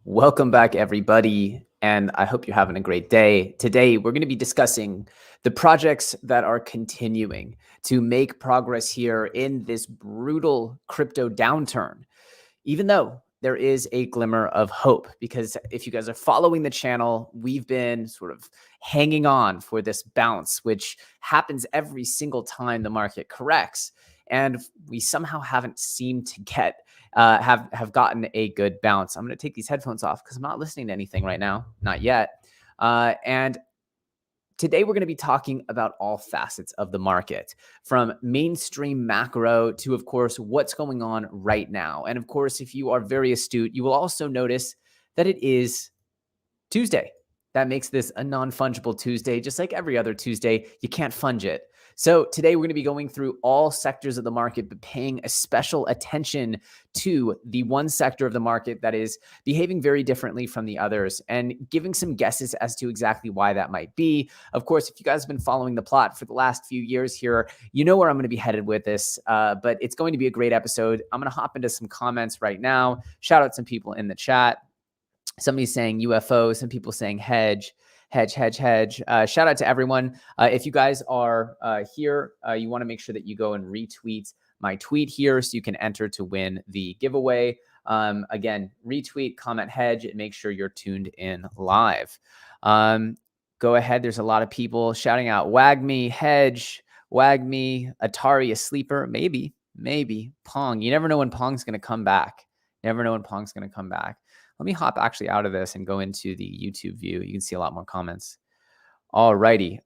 Welcome back, everybody, and I hope you're having a great day. Today, we're going to be discussing the projects that are continuing to make progress here in this brutal crypto downturn, even though there is a glimmer of hope. Because if you guys are following the channel, we've been sort of hanging on for this bounce, which happens every single time the market corrects. And we somehow haven't seemed to get have gotten a good bounce. I'm going to take these headphones off because I'm not listening to anything right now, not yet. And today we're going to be talking about all facets of the market, from mainstream macro to, of course, what's going on right now. And of course, if you are very astute, you will also notice that it is Tuesday. That makes this a non-fungible Tuesday. Just like every other Tuesday, you can't funge it. So today we're going to be going through all sectors of the market, but paying a special attention to the one sector of the market that is behaving very differently from the others and giving some guesses as to exactly why that might be. Of course, if you guys have been following the plot for the last few years here, you know where I'm going to be headed with this, but it's going to be a great episode. I'm going to hop into some comments right now. Shout out some people in the chat. Somebody's saying UFO, some people saying hedge. Shout out to everyone. If you guys are here, you want to make sure that you go and retweet my tweet here so you can enter to win the giveaway. Again, retweet, comment, hedge, and make sure you're tuned in live. Go ahead. There's a lot of people shouting out wag me, hedge, wag me, Atari a sleeper, maybe Pong. You never know when Pong's going to come back. Let me hop actually out of this and go into the YouTube view. You can see a lot more comments. All righty.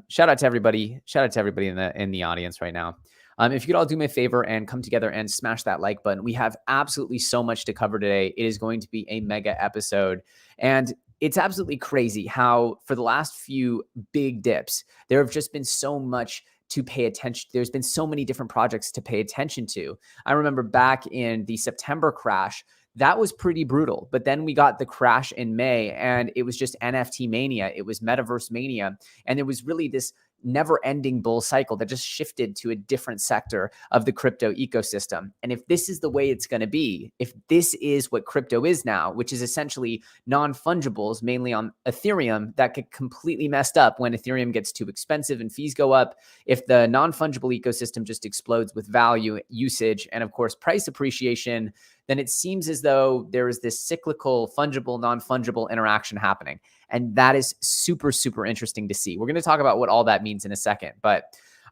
Shout out to everybody. In the audience right now. If you could all do me a favor and come together and smash that like button. We have absolutely so much to cover today. It is going to be a mega episode. And it's absolutely crazy how for the last few big dips, there have just been so much to pay attention. There's been so many different projects to pay attention to. I remember back in the September crash, that was pretty brutal. But then we got the crash in May and it was just NFT mania. It was Metaverse mania. And there was really this never-ending bull cycle that just shifted to a different sector of the crypto ecosystem. And if this is the way it's going to be, if this is what crypto is now, which is essentially non-fungibles, mainly on Ethereum, that get completely messed up when Ethereum gets too expensive and fees go up. If the non-fungible ecosystem just explodes with value, usage, and of course, price appreciation, then it seems as though there is this cyclical, fungible, non-fungible interaction happening. And that is super, super interesting to see. We're going to talk about what all that means in a second. But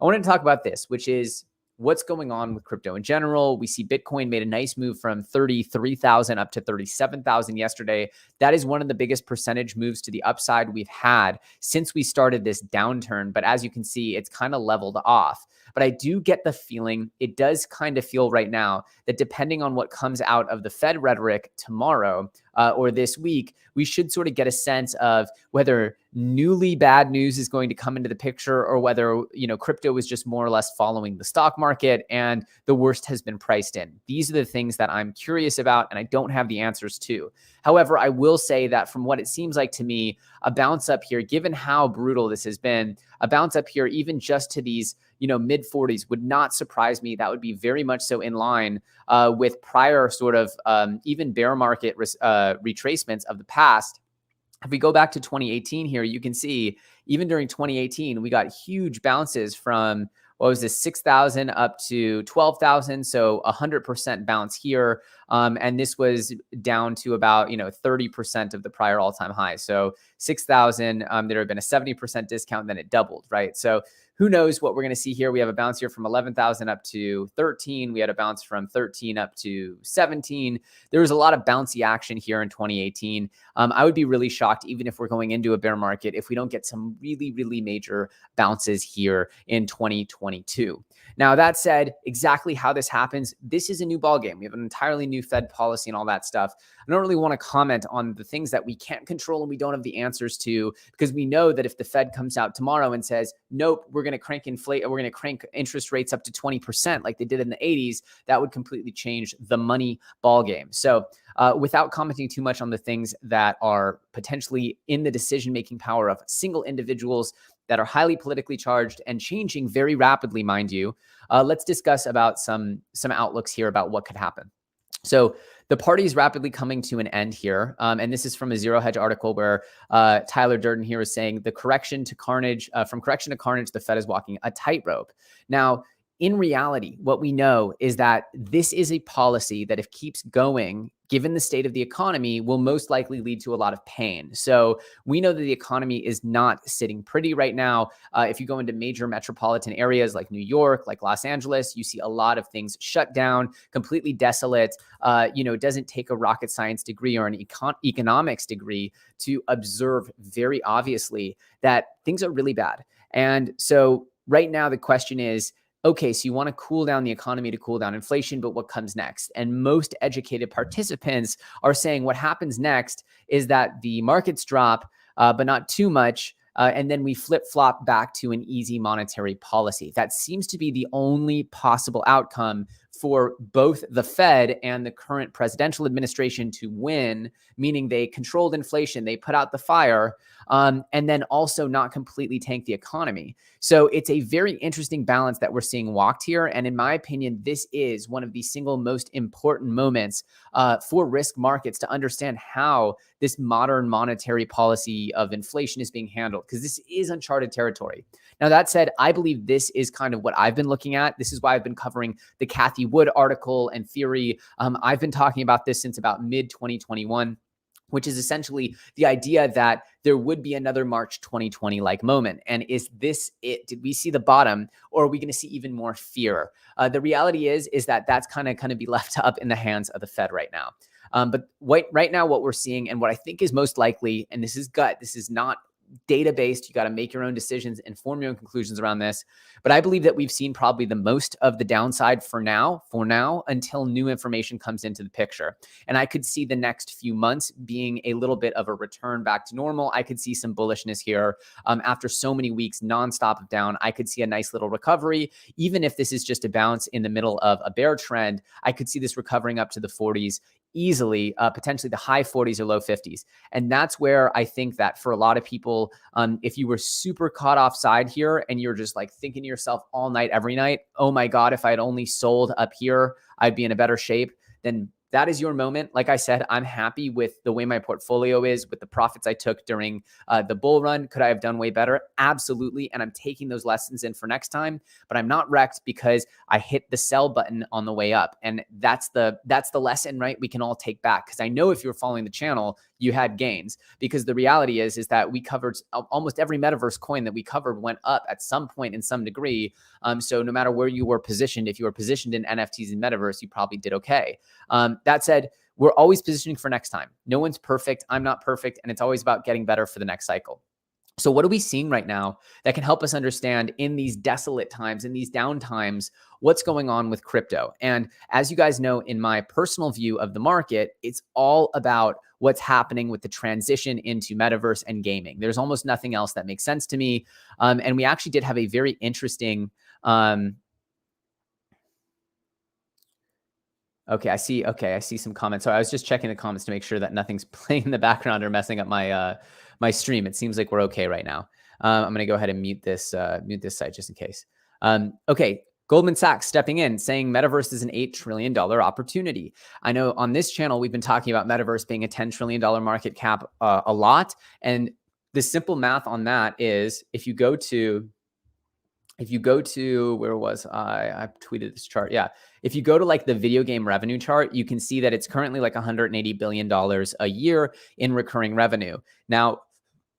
I wanted to talk about this, which is what's going on with crypto in general. We see Bitcoin made a nice move from 33,000 up to 37,000 yesterday. That is one of the biggest percentage moves to the upside we've had since we started this downturn. But as you can see, it's kind of leveled off. But I do get the feeling, it does kind of feel right now that depending on what comes out of the Fed rhetoric tomorrow or this week, we should sort of get a sense of whether newly bad news is going to come into the picture or whether, crypto is just more or less following the stock market and the worst has been priced in. These are the things that I'm curious about and I don't have the answers to. However, I will say that from what it seems like to me, a bounce up here, given how brutal this has been, a bounce up here, even just to these, mid 40s would not surprise me. That would be very much so in line with prior sort of even bear market retracements of the past. If we go back to 2018 here, you can see even during 2018, we got huge bounces from, 6,000 up to 12,000. So 100% bounce here. And this was down to about, 30% of the prior all-time high. So 6,000, there had been a 70% discount, then it doubled, right? So who knows what we're going to see here. We have a bounce here from 11,000 up to 13. We had a bounce from 13 up to 17. There was a lot of bouncy action here in 2018. I would be really shocked, even if we're going into a bear market, if we don't get some really, really major bounces here in 2022. Now, that said, exactly how this happens, this is a new ballgame. We have an entirely new Fed policy and all that stuff. I don't really want to comment on the things that we can't control and we don't have the answers to, because we know that if the Fed comes out tomorrow and says, nope, we're going to crank interest rates up to 20% like they did in the 80s, that would completely change the money ballgame. So without commenting too much on the things that are potentially in the decision-making power of single individuals that are highly politically charged and changing very rapidly, mind you, let's discuss about some outlooks here about what could happen. So the party is rapidly coming to an end here. And this is from a Zero Hedge article where Tyler Durden here is saying the correction to carnage, from correction to carnage, the Fed is walking a tightrope. Now, in reality, what we know is that this is a policy that, if keeps going, given the state of the economy, will most likely lead to a lot of pain. So we know that the economy is not sitting pretty right now. If you go into major metropolitan areas like New York, like Los Angeles, you see a lot of things shut down, completely desolate. It doesn't take a rocket science degree or an economics degree to observe very obviously that things are really bad. And so right now the question is, okay, so you want to cool down the economy to cool down inflation, but what comes next? And most educated participants are saying what happens next is that the markets drop, but not too much. And then we flip-flop back to an easy monetary policy. That seems to be the only possible outcome for both the Fed and the current presidential administration to win, meaning they controlled inflation, they put out the fire, and then also not completely tank the economy. So it's a very interesting balance that we're seeing walked here. And in my opinion, this is one of the single most important moments for risk markets to understand how this modern monetary policy of inflation is being handled, because this is uncharted territory. Now, that said, I believe this is kind of what I've been looking at. This is why I've been covering the Cathie Wood article and theory. I've been talking about this since about mid-2021, which is essentially the idea that there would be another March 2020-like moment. And is this it? Did we see the bottom, or are we going to see even more fear? The reality is that that's kind of going to be left up in the hands of the Fed right now. But right now, what we're seeing, and what I think is most likely, and this is gut, this is not data-based. You got to make your own decisions and form your own conclusions around this. But I believe that we've seen probably the most of the downside for now, until new information comes into the picture. And I could see the next few months being a little bit of a return back to normal. I could see some bullishness here. After so many weeks nonstop of down, I could see a nice little recovery. Even if this is just a bounce in the middle of a bear trend, I could see this recovering up to the 40s easily, potentially the high 40s or low 50s. And that's where I think that for a lot of people, if you were super caught offside here and you're just like thinking to yourself all night, every night, oh my God, if I had only sold up here, I'd be in a better shape, then that is your moment. Like I said, I'm happy with the way my portfolio is, with the profits I took during the bull run. Could I have done way better? Absolutely. And I'm taking those lessons in for next time, but I'm not wrecked because I hit the sell button on the way up. And that's the lesson, right? We can all take back, because I know if you were following the channel, you had gains, because the reality is that we covered almost every metaverse coin that we covered went up at some point in some degree. So no matter where you were positioned, if you were positioned in NFTs and metaverse, you probably did okay. That said, we're always positioning for next time. No one's perfect. I'm not perfect. And it's always about getting better for the next cycle. So what are we seeing right now that can help us understand in these desolate times, in these down times, what's going on with crypto? And as you guys know, in my personal view of the market, it's all about what's happening with the transition into metaverse and gaming. There's almost nothing else that makes sense to me. And we actually did have a very interesting... Okay, I see some comments. So I was just checking the comments to make sure that nothing's playing in the background or messing up my my stream. It seems like we're okay right now. I'm going to go ahead and mute this site just in case. Okay, Goldman Sachs stepping in, saying Metaverse is an $8 trillion opportunity. I know on this channel, we've been talking about Metaverse being a $10 trillion market cap a lot. And the simple math on that is if you go to, where was I tweeted this chart. Yeah. If you go to like the video game revenue chart, you can see that it's currently like $180 billion a year in recurring revenue. Now,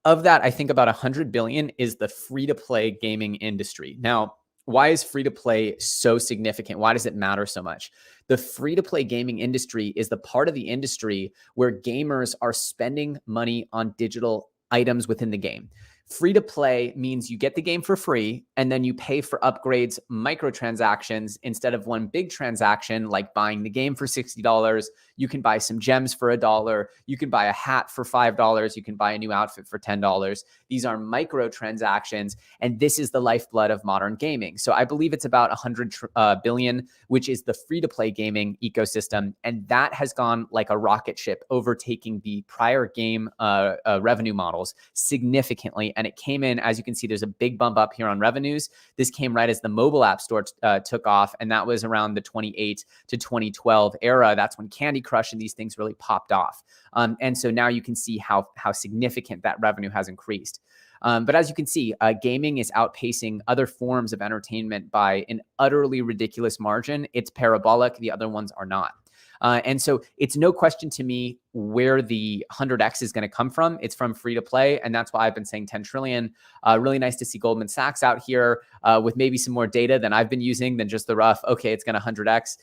of that, I think about 100 billion is the free-to-play gaming industry. Now, why is free-to-play so significant? Why does it matter so much? The free-to-play gaming industry is the part of the industry where gamers are spending money on digital items within the game. Free to play means you get the game for free and then you pay for upgrades, microtransactions instead of one big transaction like buying the game for $60. You can buy some gems for $1. You can buy a hat for $5. You can buy a new outfit for $10. These are microtransactions, and this is the lifeblood of modern gaming. So I believe it's about 100 billion, which is the free-to-play gaming ecosystem, and that has gone like a rocket ship, overtaking the prior game revenue models significantly. recently, and it came in, as you can see, there's a big bump up here on revenues. This came right as the mobile app store took off, and that was around the 2008 to 2012 era. That's when Candy Crush and these things really popped off. And so now you can see how significant that revenue has increased. But as you can see, gaming is outpacing other forms of entertainment by an utterly ridiculous margin. It's parabolic. The other ones are not. And so it's no question to me where the 100x is going to come from. It's from free to play. And that's why I've been saying 10 trillion. Really nice to see Goldman Sachs out here with maybe some more data than I've been using than just the rough, okay, it's going to 100x.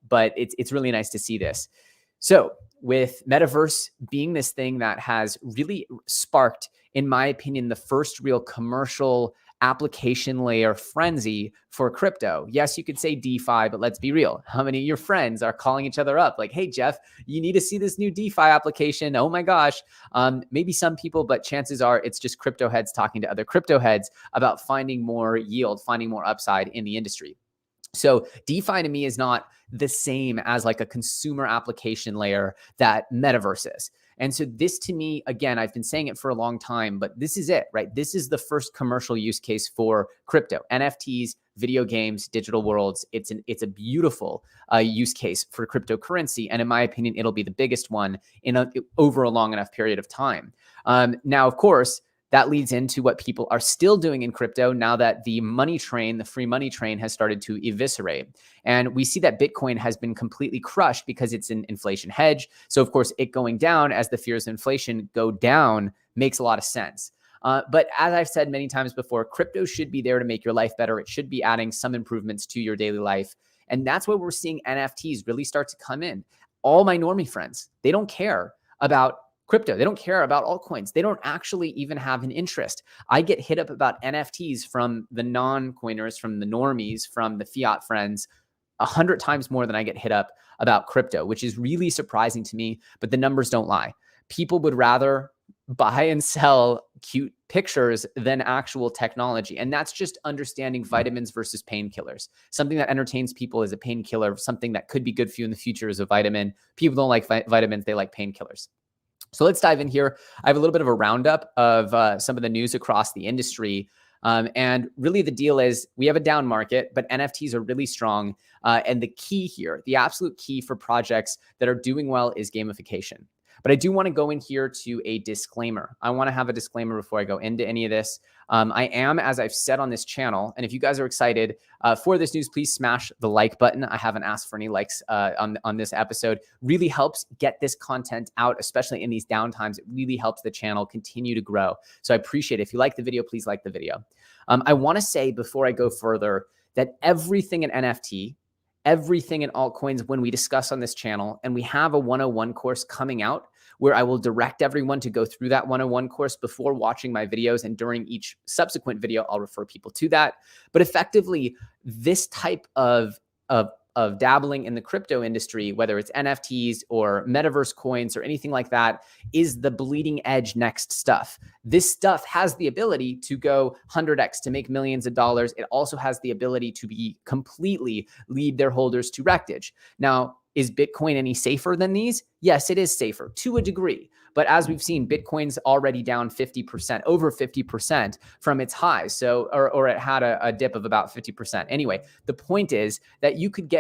But it's really nice to see this. So with Metaverse being this thing that has really sparked, in my opinion, the first real commercial application layer frenzy for crypto. Yes, you could say DeFi, but let's be real. How many of your friends are calling each other up like, hey, Jeff, you need to see this new DeFi application. Oh my gosh. Maybe some people, but chances are it's just crypto heads talking to other crypto heads about finding more yield, finding more upside in the industry. So DeFi to me is not the same as like a consumer application layer that Metaverse is. And so this to me, again, I've been saying it for a long time, but this is it, right? This is the first commercial use case for crypto, NFTs, video games, digital worlds. It's a beautiful use case for cryptocurrency. And in my opinion, it'll be the biggest one over a long enough period of time. Now, of course, that leads into what people are still doing in crypto now that the money train, the free money train, has started to eviscerate. And we see that Bitcoin has been completely crushed because it's an inflation hedge. So of course, it going down as the fears of inflation go down makes a lot of sense. But as I've said many times before, crypto should be there to make your life better. It should be adding some improvements to your daily life. And that's where we're seeing NFTs really start to come in. All my normie friends, they don't care about crypto. They don't care about altcoins. They don't actually even have an interest. I get hit up about NFTs from the non-coiners, from the normies, from the fiat friends, 100 times more than I get hit up about crypto, which is really surprising to me, but the numbers don't lie. People would rather buy and sell cute pictures than actual technology. And that's just understanding vitamins versus painkillers. Something that entertains people is a painkiller. Something that could be good for you in the future is a vitamin. People don't like vitamins. They like painkillers. So let's dive in here. I have a little bit of a roundup of some of the news across the industry. And really the deal is we have a down market, but NFTs are really strong. And the key here, the absolute key for projects that are doing well is gamification. But I do want to go in here to a disclaimer. I want to have a disclaimer before I go into any of this. I am, as I've said on this channel, and if you guys are excited for this news, please smash the like button. I haven't asked for any likes on this episode. Really helps get this content out, especially in these downtimes. It really helps the channel continue to grow. So I appreciate it. If you like the video, please like the video. I want to say before I go further that everything in NFT, everything in altcoins, when we discuss on this channel, and we have a 101 course coming out where I will direct everyone to go through that 101 course before watching my videos, and during each subsequent video, I'll refer people to that. But effectively, this type of dabbling in the crypto industry, whether it's NFTs or metaverse coins or anything like that, is the bleeding edge next stuff. This stuff has the ability to go 100x, to make millions of dollars. It also has the ability to be completely lead their holders to wreckage. Now, is Bitcoin any safer than these? Yes, it is safer to a degree. But as we've seen, Bitcoin's already down 50%, over 50% from its highs. So, or it had a dip of about 50%. Anyway, the point is that you could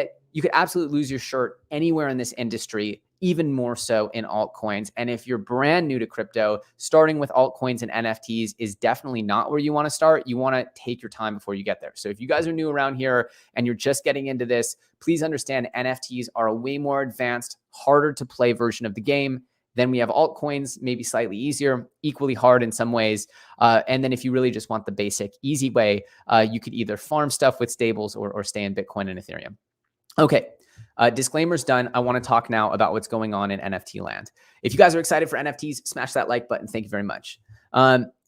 absolutely lose your shirt anywhere in this industry, even more so in altcoins. And if you're brand new to crypto, starting with altcoins and NFTs is definitely not where you want to start. You want to take your time before you get there. So if you guys are new around here and you're just getting into this, please understand NFTs are a way more advanced, harder to play version of the game. Then we have altcoins, maybe slightly easier, equally hard in some ways. And then if you really just want the basic, easy way, you could either farm stuff with stables or stay in Bitcoin and Ethereum. Okay. Disclaimer's done. I want to talk now about what's going on in NFT land. If you guys are excited for NFTs, smash that like button. Thank you very much.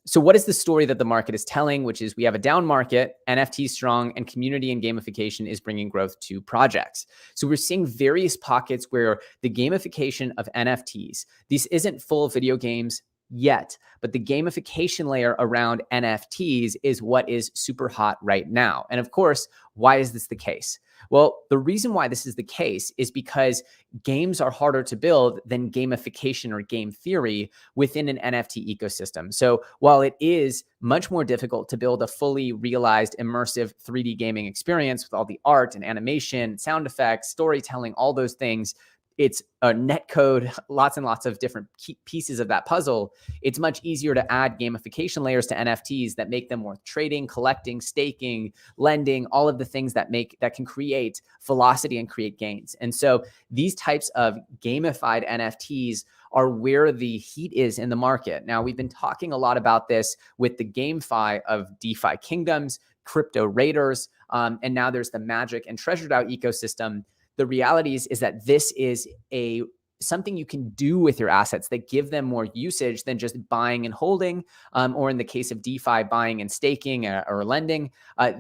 So what is the story that the market is telling, which is we have a down market, NFT strong, and community and gamification is bringing growth to projects. So we're seeing various pockets where the gamification of NFTs, this isn't full video games yet, but the gamification layer around NFTs is what is super hot right now. And of course, why is this the case? Well, the reason why this is the case is because games are harder to build than gamification or game theory within an NFT ecosystem. So while it is much more difficult to build a fully realized immersive 3D gaming experience with all the art and animation, sound effects, storytelling, all those things, it's a net code, lots and lots of different pieces of that puzzle. It's much easier to add gamification layers to NFTs that make them worth trading, collecting, staking, lending, all of the things that can create velocity and create gains. And so these types of gamified NFTs are where the heat is in the market. Now, we've been talking a lot about this with the GameFi of DeFi kingdoms, crypto raiders, and now there's the Magic and Treasure DAO ecosystem. The reality is that this is something you can do with your assets that give them more usage than just buying and holding, or in the case of DeFi, buying and staking or lending.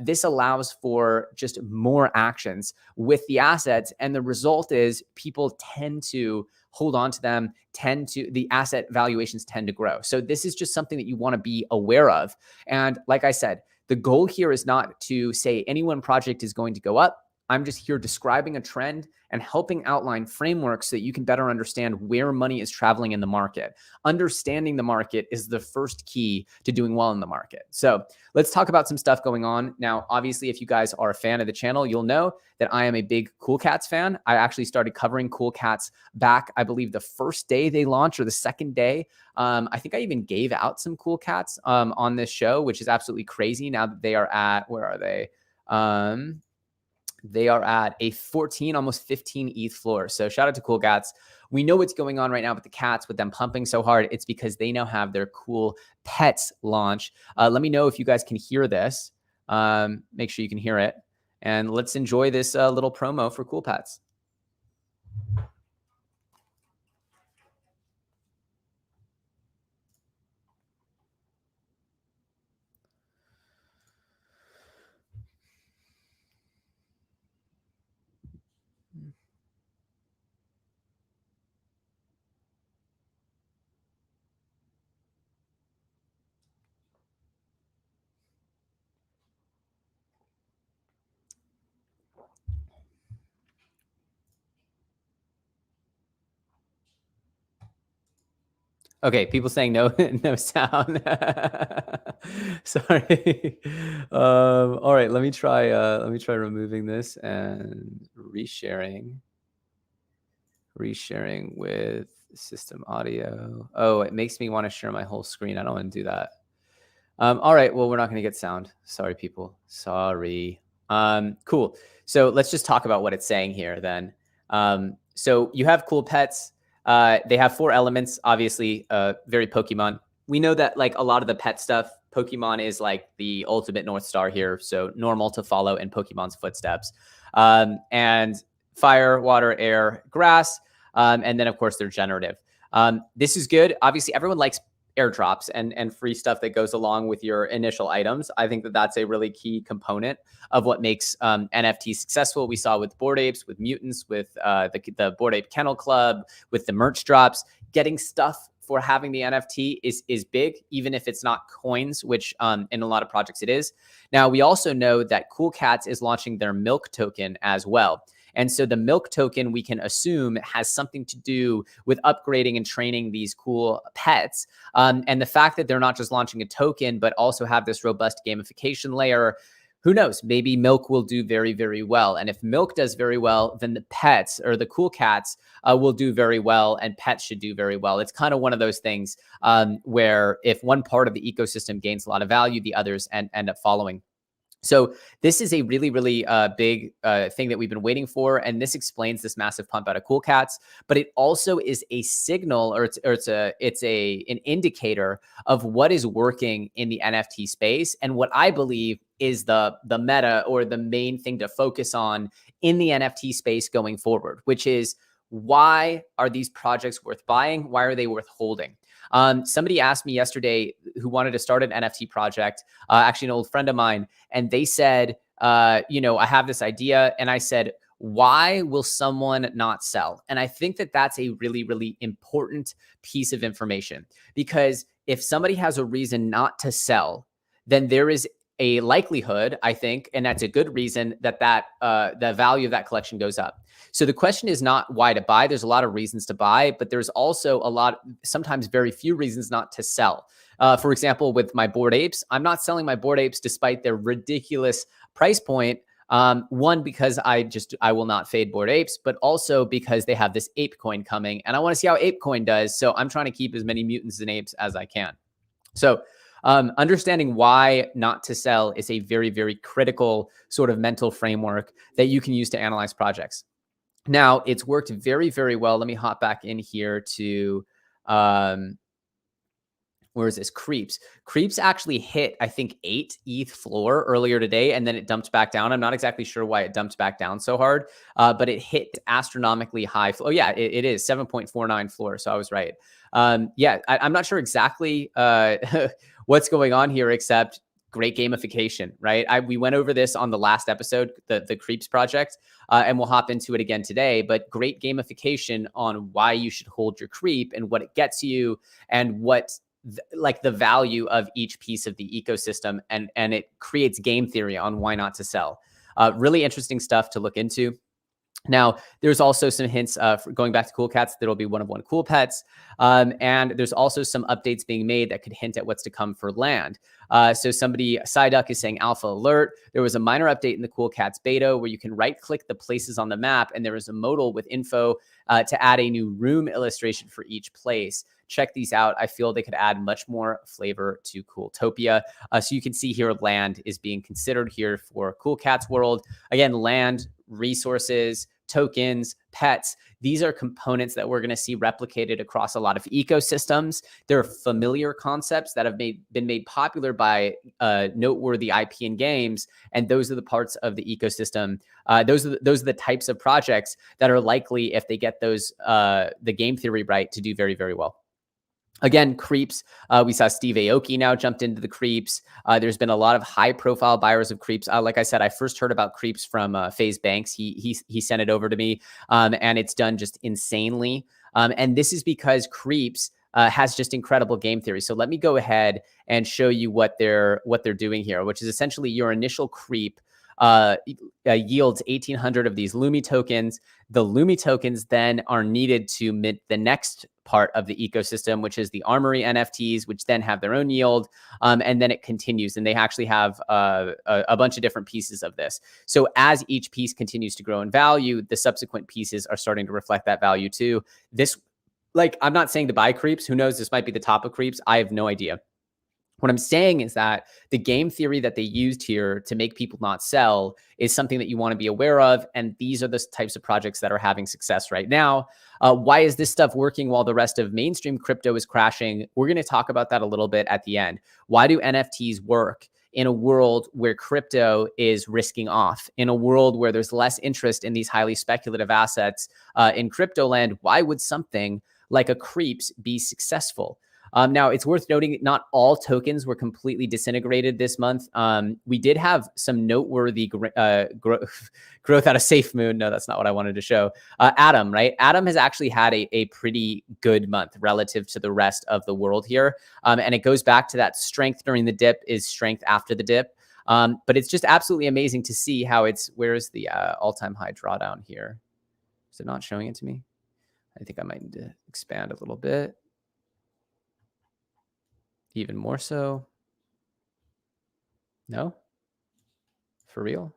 This allows for just more actions with the assets. And the result is people tend to hold on to them, the asset valuations tend to grow. So this is just something that you want to be aware of. And like I said, the goal here is not to say any one project is going to go up. I'm just here describing a trend and helping outline frameworks so that you can better understand where money is traveling in the market. Understanding the market is the first key to doing well in the market. So let's talk about some stuff going on. Now, obviously, if you guys are a fan of the channel, you'll know that I am a big Cool Cats fan. I actually started covering Cool Cats back, I believe, the first day they launched or the second day. I think I even gave out some Cool Cats on this show, which is absolutely crazy now that they are at, where are they? They are at a 14, almost 15 ETH floor. So shout out to Cool Cats. We know what's going on right now with the cats, with them pumping so hard. It's because they now have their cool pets launch. Let me know if you guys can hear this. Make sure you can hear it. And let's enjoy this little promo for Cool Pets. Okay, people saying no, no sound. Sorry. All right, let me try removing this and resharing with system audio. Oh, it makes me want to share my whole screen. I don't want to do that. All right, well, we're not going to get sound. Sorry, people. Sorry. Cool. So let's just talk about what it's saying here then. So you have cool pets. They have 4 elements, obviously, very Pokemon. We know that like a lot of the pet stuff, Pokemon is like the ultimate North Star here. So normal to follow in Pokemon's footsteps. And fire, water, air, grass. And then of course they're generative. This is good. Obviously everyone likes airdrops and free stuff that goes along with your initial items. I think that that's a really key component of what makes NFTs successful. We saw with Bored Apes, with Mutants, with the Bored Ape Kennel Club, with the merch drops. Getting stuff for having the NFT is big, even if it's not coins, which in a lot of projects it is. Now, we also know that Cool Cats is launching their Milk token as well. And so the Milk token, we can assume, has something to do with upgrading and training these cool pets. And the fact that they're not just launching a token, but also have this robust gamification layer, who knows? Maybe Milk will do very, very well. And if Milk does very well, then the pets or the Cool Cats will do very well, and pets should do very well. It's kind of one of those things where if one part of the ecosystem gains a lot of value, the others end up following. So this is a really, really big thing that we've been waiting for, and this explains this massive pump out of Cool Cats. But it also is a signal, or it's an indicator of what is working in the NFT space, and what I believe is the meta, or the main thing to focus on in the NFT space going forward, which is, why are these projects worth buying? Why are they worth holding? Somebody asked me yesterday who wanted to start an NFT project, actually an old friend of mine, and they said, I have this idea. And I said, why will someone not sell? And I think that that's a really, really important piece of information, because if somebody has a reason not to sell, then there is a likelihood, I think, and that's a good reason that the value of that collection goes up. So the question is not why to buy. There's a lot of reasons to buy, but there's also sometimes very few reasons not to sell. For example, with my Bored Apes, I'm not selling my Bored Apes despite their ridiculous price point. One, because I will not fade Bored Apes, but also because they have this ape coin coming and I want to see how ape coin does. So I'm trying to keep as many mutants and apes as I can. So understanding why not to sell is a very, very critical sort of mental framework that you can use to analyze projects. Now, it's worked very, very well. Let me hop back in here to, where is this? Creepz. Creepz actually hit, I think, 8 ETH floor earlier today, and then it dumped back down. I'm not exactly sure why it dumped back down so hard, but it hit astronomically high. Oh, yeah, it is 7.49 floor. So I was right. Yeah, I'm not sure exactly what's going on here, except great gamification, right? We went over this on the last episode, the Creepz project, and we'll hop into it again today, but great gamification on why you should hold your creep and what it gets you and what like the value of each piece of the ecosystem. And it creates game theory on why not to sell. Really interesting stuff to look into. Now, there's also some hints for going back to Cool Cats. There'll be one-of-one cool pets. And there's also some updates being made that could hint at what's to come for Land. So Psyduck is saying alpha alert. There was a minor update in the Cool Cats beta where you can right-click the places on the map, and there is a modal with info to add a new room illustration for each place. Check these out. I feel they could add much more flavor to Cooltopia. So you can see here Land is being considered here for Cool Cats World. Again, Land, resources, tokens, pets. These are components that we're going to see replicated across a lot of ecosystems. They're familiar concepts that have been made popular by noteworthy IP and games, and those are the parts of the ecosystem. Those are the types of projects that are likely, if they get those the game theory right, to do very, very well. Again, Creepz. We saw Steve Aoki now jumped into the Creepz. There's been a lot of high-profile buyers of Creepz. Like I said, I first heard about Creepz from FaZe Banks. He sent it over to me, and it's done just insanely. And this is because Creepz has just incredible game theory. So let me go ahead and show you what they're doing here, which is essentially your initial creep yields 1,800 of these Lumi tokens. The Lumi tokens then are needed to mint the next part of the ecosystem, which is the Armory NFTs, which then have their own yield. And then it continues, and they actually have a bunch of different pieces of this. So as each piece continues to grow in value, the subsequent pieces are starting to reflect that value too. I'm not saying to buy Creepz. Who knows? This might be the top of Creepz. I have no idea. What I'm saying is that the game theory that they used here to make people not sell is something that you want to be aware of. And these are the types of projects that are having success right now. Why is this stuff working while the rest of mainstream crypto is crashing? We're going to talk about that a little bit at the end. Why do NFTs work in a world where crypto is risking off, in a world where there's less interest in these highly speculative assets in crypto land? Why would something like a Creepz be successful? Now, it's worth noting not all tokens were completely disintegrated this month. We did have some noteworthy growth out of Safe Moon. No, that's not what I wanted to show. Atom, right? Atom has actually had a pretty good month relative to the rest of the world here. And it goes back to that strength during the dip is strength after the dip. But it's just absolutely amazing to see how where's the all-time high drawdown here? Is it not showing it to me? I think I might need to expand a little bit. Even more so. No? For real?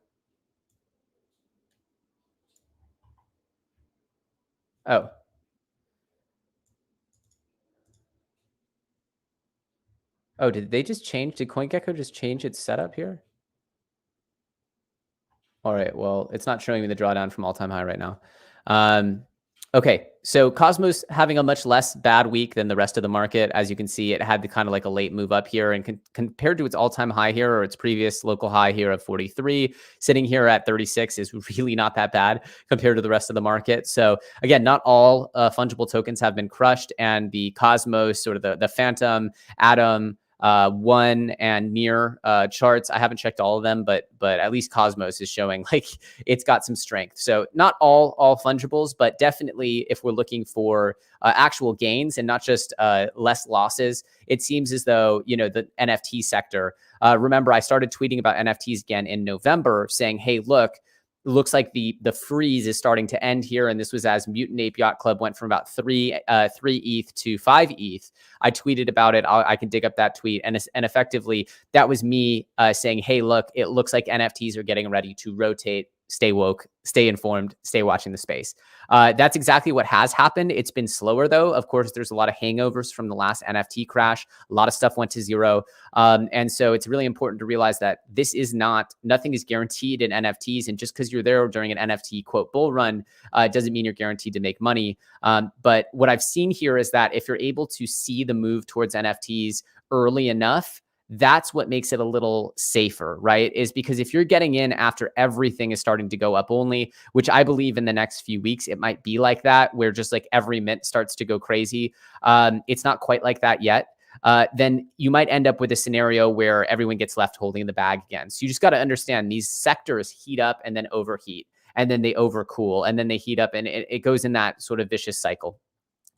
Oh. Oh, did CoinGecko just change its setup here? All right, well, it's not showing me the drawdown from all-time high right now. Okay, so Cosmos having a much less bad week than the rest of the market. As you can see, it had the kind of like a late move up here, and compared to its all-time high here or its previous local high here of 43, sitting here at 36 is really not that bad compared to the rest of the market. So again, not all fungible tokens have been crushed, and the Cosmos, sort of the Phantom, Atom, One and Near charts. I haven't checked all of them, but at least Cosmos is showing like it's got some strength. So not all fungibles, but definitely if we're looking for actual gains and not just less losses, it seems as though, the NFT sector Remember, I started tweeting about NFTs again in November saying, hey, look, it looks like the freeze is starting to end here. And this was as Mutant Ape Yacht Club went from about 3 ETH to 5 ETH. I tweeted about it. I can dig up that tweet. And effectively, that was me saying, hey, look, it looks like NFTs are getting ready to rotate. Stay woke, stay informed, stay watching the space. That's exactly what has happened. It's been slower, though. Of course, there's a lot of hangovers from the last NFT crash. A lot of stuff went to zero. And so it's really important to realize that this is nothing is guaranteed in NFTs. And just because you're there during an NFT, quote, bull run, doesn't mean you're guaranteed to make money. But what I've seen here is that if you're able to see the move towards NFTs early enough, that's what makes it a little safer, right? Is because if you're getting in after everything is starting to go up only, which I believe in the next few weeks, it might be like that, where just like every mint starts to go crazy. It's not quite like that yet. Then you might end up with a scenario where everyone gets left holding the bag again. So you just got to understand these sectors heat up and then overheat, and then they overcool, and then they heat up, and it goes in that sort of vicious cycle.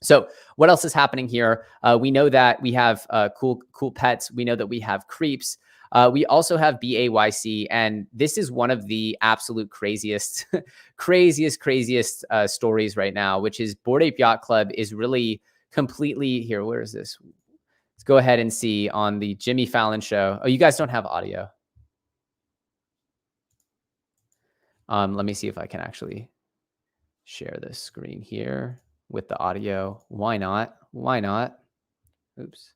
So what else is happening here? We know that we have cool pets. We know that we have Creepz. We also have BAYC, and this is one of the absolute craziest stories right now, which is Bored Ape Yacht Club is really completely here. Where is this? Let's go ahead and see on the Jimmy Fallon show. Oh, you guys don't have audio. Let me see if I can actually share this screen here with the audio. Why not? Why not? Oops.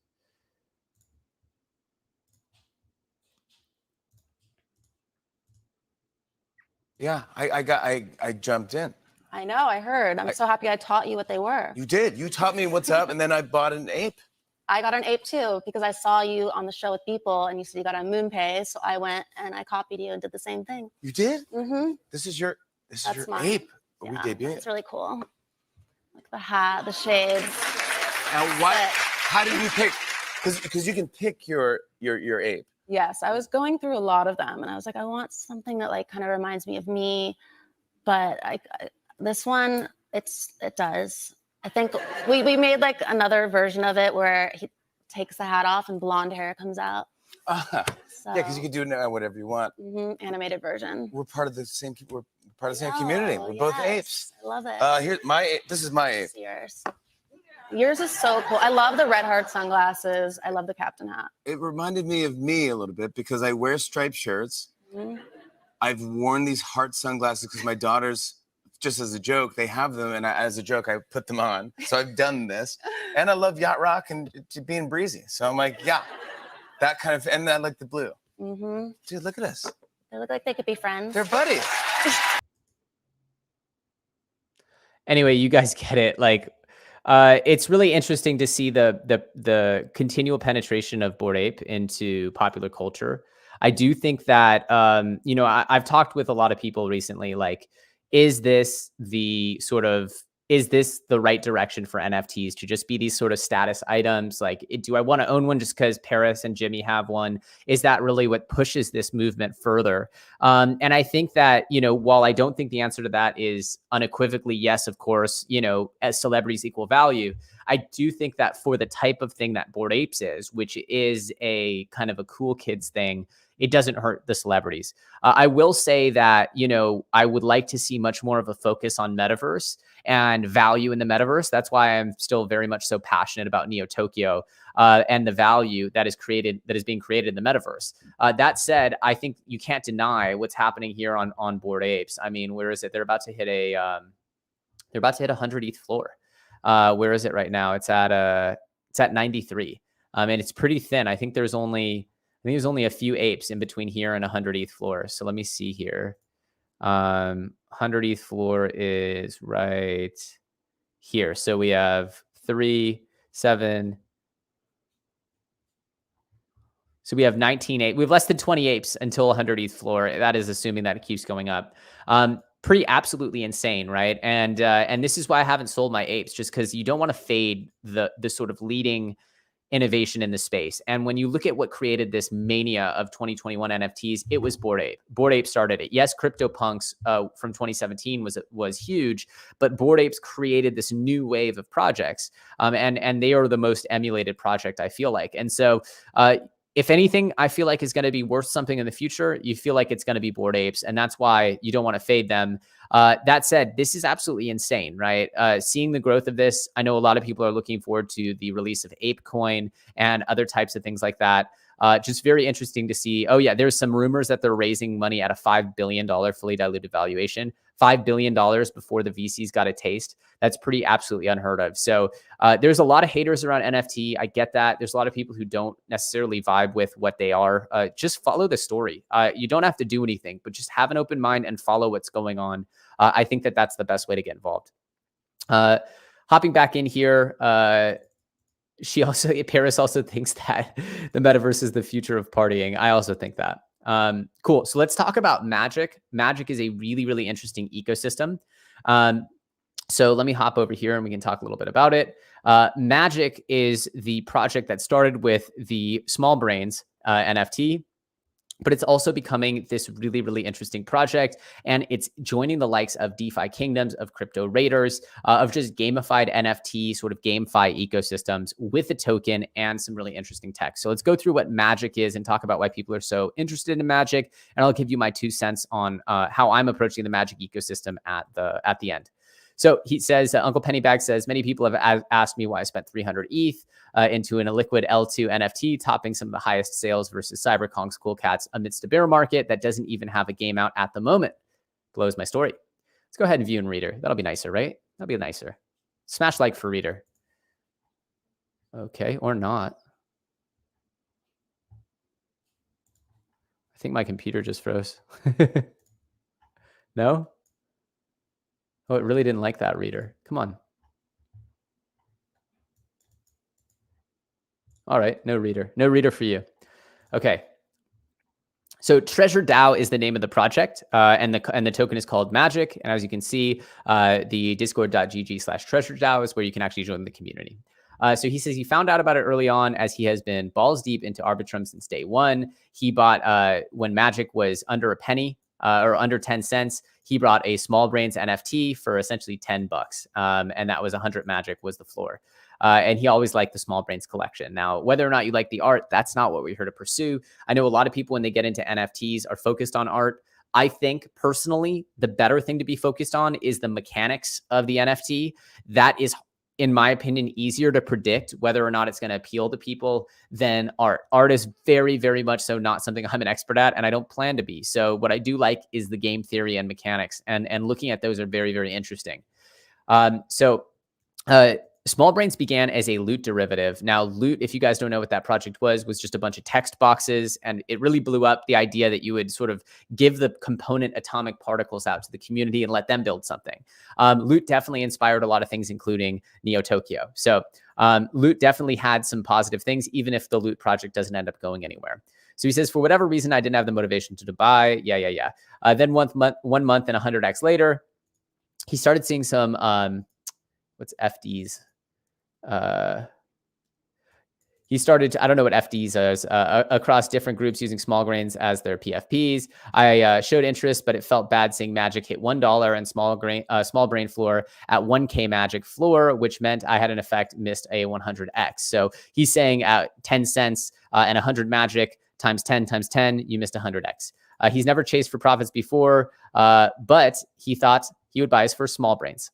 Yeah, I jumped in. I know, I heard. I'm so happy I taught you what they were. You did. You taught me what's up, and then I bought an ape. I got an ape too, because I saw you on the show with people, and you said you got a MoonPay, so I went and I copied you and did the same thing. You did? Mm-hmm. This is your mine. ape. Yeah, we debuted. It's really cool. Like the hat, the shades. And what? How did you pick? Because you can pick your ape. Yes, I was going through a lot of them, and I was like, I want something that like kind of reminds me of me, but this one, it does. I think we made like another version of it where he takes the hat off and blonde hair comes out. So, yeah, because you can do now whatever you want. Animated version. We're part of the same. We're part of the same community. We're both apes. I love it. Here's my ape. This is my ape. Yours is so cool. I love the red heart sunglasses. I love the captain hat. It reminded me of me a little bit because I wear striped shirts. I've worn these heart sunglasses because my daughters, just as a joke, they have them, and as a joke, I put them on. So I've done this, and I love yacht rock and being breezy. So I'm like, yeah, that kind of, and I like the blue. Dude, look at us. They look like they could be friends. They're buddies. Anyway, you guys get it. Like, it's really interesting to see the continual penetration of Bored Ape into popular culture. I do think that, I've talked with a lot of people recently, like, is this the right direction for NFTs to just be these sort of status items? Like, do I want to own one just because Paris and Jimmy have one? Is that really what pushes this movement further? And I think that, while I don't think the answer to that is unequivocally yes, of course, as celebrities equal value, I do think that for the type of thing that Bored Apes is, which is a kind of a cool kids thing, it doesn't hurt the celebrities. I will say that, I would like to see much more of a focus on metaverse and value in the metaverse. That's why I'm still very much so passionate about Neo Tokyo and the value that is being created in the metaverse. That said, I think you can't deny what's happening here on Bored Apes. I mean, where is it? They're about to hit a 100 ETH floor. Where is it right now? It's at 93. And it's pretty thin. I think there's only a few apes in between here and 100 ETH floor. So let me see here. 100 ETH floor is right here. So we have 3, 7. So we have 19 apes. We have less than 20 apes until 100 ETH floor. That is assuming that it keeps going up. Pretty absolutely insane, right? And this is why I haven't sold my apes, just because you don't want to fade the sort of leading innovation in the space. And when you look at what created this mania of 2021 NFTs, it was Bored Ape. Bored Ape started it. Yes, CryptoPunks from 2017 was huge, but Bored Apes created this new wave of projects, and they are the most emulated project, I feel like. And so if anything, I feel like is going to be worth something in the future, you feel like it's going to be Bored Apes, and that's why you don't want to fade them. That said, this is absolutely insane, right? Seeing the growth of this, I know a lot of people are looking forward to the release of Ape Coin and other types of things like that. Just very interesting to see. Oh yeah, there's some rumors that they're raising money at a $5 billion fully diluted valuation. $5 billion before the VCs got a taste. That's pretty absolutely unheard of. So there's a lot of haters around NFT. I get that. There's a lot of people who don't necessarily vibe with what they are. Just follow the story. You don't have to do anything, but just have an open mind and follow what's going on. I think that that's the best way to get involved. Hopping back in here, Paris also thinks that the metaverse is the future of partying. I also think that. Cool. So let's talk about Magic. Magic is a really, really interesting ecosystem. So let me hop over here and we can talk a little bit about it. Magic is the project that started with the Small Brains NFT, but it's also becoming this really, really interesting project. And it's joining the likes of DeFi Kingdoms, of Crypto Raiders, of just gamified NFT, sort of GameFi ecosystems with a token and some really interesting tech. So let's go through what Magic is and talk about why people are so interested in Magic. And I'll give you my 2 cents on how I'm approaching the Magic ecosystem at the end. So he says, Uncle Pennybag says, many people have asked me why I spent 300 ETH into an illiquid L2 NFT, topping some of the highest sales versus CyberKong's Cool Cats amidst a bear market that doesn't even have a game out at the moment. Blows my story. Let's go ahead and view in Reader. That'll be nicer, right? That'll be nicer. Smash like for Reader. Okay, or not. I think my computer just froze. No? Oh, it really didn't like that, Reader. Come on. All right, no Reader. No Reader for you. Okay. So Treasure DAO is the name of the project, and the token is called Magic. And as you can see, the discord.gg/TreasureDAO is where you can actually join the community. So he says he found out about it early on as he has been balls deep into Arbitrum since day one. He bought when Magic was under a penny or under 10 cents. He brought a Small Brains NFT for essentially $10. And that was 100 Magic was the floor. And he always liked the Small Brains collection. Now, whether or not you like the art, that's not what we're here to pursue. I know a lot of people, when they get into NFTs, are focused on art. I think personally, the better thing to be focused on is the mechanics of the NFT. That is, in my opinion, easier to predict whether or not it's going to appeal to people than art. Art is very, very much so not something I'm an expert at, and I don't plan to be. So what I do like is the game theory and mechanics, and looking at those are very, very interesting. Small Brains began as a loot derivative. Now, loot, if you guys don't know what that project was just a bunch of text boxes, and it really blew up the idea that you would sort of give the component atomic particles out to the community and let them build something. Loot definitely inspired a lot of things, including Neo Tokyo. So loot definitely had some positive things, even if the loot project doesn't end up going anywhere. So he says, for whatever reason, I didn't have the motivation to buy. Then 1 month and 100x later, he started seeing some, what's FDs? He started to, I don't know what FDs is, across different groups using Small Brains as their PFPs. I showed interest, but it felt bad seeing Magic hit $1 and Small Brain floor at 1K Magic floor, which meant I had in effect missed a 100x. So he's saying at 10 cents and 100 Magic times 10 times 10, you missed 100x. He's never chased for profits before, but he thought he would buy his first Small Brains.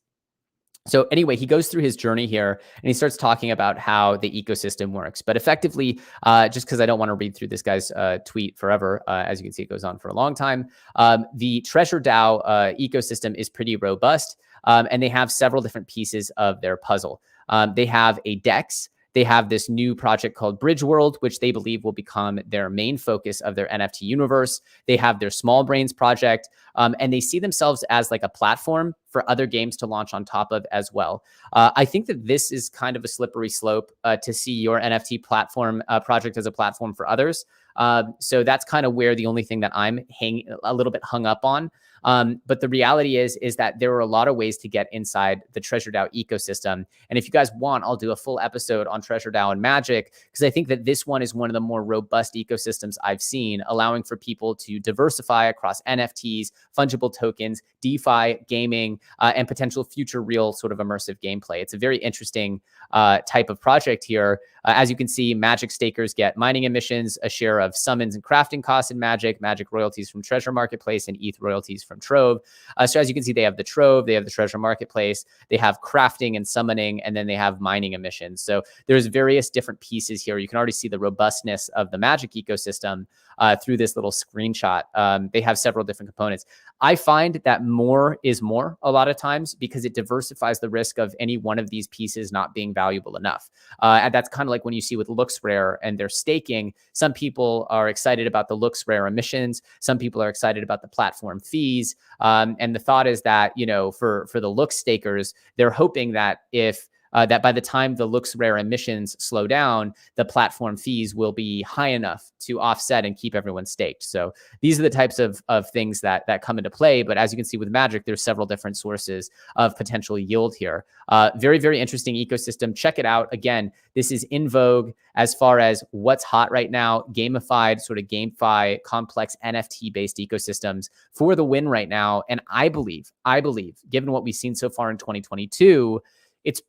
So anyway, he goes through his journey here and he starts talking about how the ecosystem works. But effectively, just because I don't want to read through this guy's tweet forever, as you can see, it goes on for a long time. The Treasure DAO ecosystem is pretty robust, and they have several different pieces of their puzzle. They have a DEX. They have this new project called Bridge World, which they believe will become their main focus of their NFT universe. They have their Small Brains project, and they see themselves as like a platform for other games to launch on top of as well. I think that this is kind of a slippery slope to see your NFT platform project as a platform for others. So that's kind of where the only thing that I'm a little bit hung up on. But the reality is that there are a lot of ways to get inside the Treasure DAO ecosystem. And if you guys want, I'll do a full episode on Treasure DAO and Magic, because I think that this one is one of the more robust ecosystems I've seen, allowing for people to diversify across NFTs, fungible tokens, DeFi, gaming, and potential future real sort of immersive gameplay. It's a very interesting type of project here. As you can see, Magic stakers get mining emissions, a share of summons and crafting costs in Magic, Magic royalties from Treasure Marketplace, and ETH royalties from Trove. So as you can see, they have the Trove, they have the Treasure Marketplace, they have crafting and summoning, and then they have mining emissions. So there's various different pieces here. You can already see the robustness of the Magic ecosystem through this little screenshot. They have several different components. I find that more is more a lot of times because it diversifies the risk of any one of these pieces not being valuable enough. And that's kind of like when you see with LooksRare and their staking. Some people are excited about the LooksRare emissions. Some people are excited about the platform fees. And the thought is that, you know, for the Looks stakers, they're hoping that if that by the time the LooksRare emissions slow down, the platform fees will be high enough to offset and keep everyone staked. So these are the types of things that come into play. But as you can see with Magic, there's several different sources of potential yield here. Very, very interesting ecosystem. Check it out. Again, this is in vogue as far as what's hot right now. Gamified, sort of GameFi, complex NFT-based ecosystems for the win right now. And I believe, given what we've seen so far in 2022, it's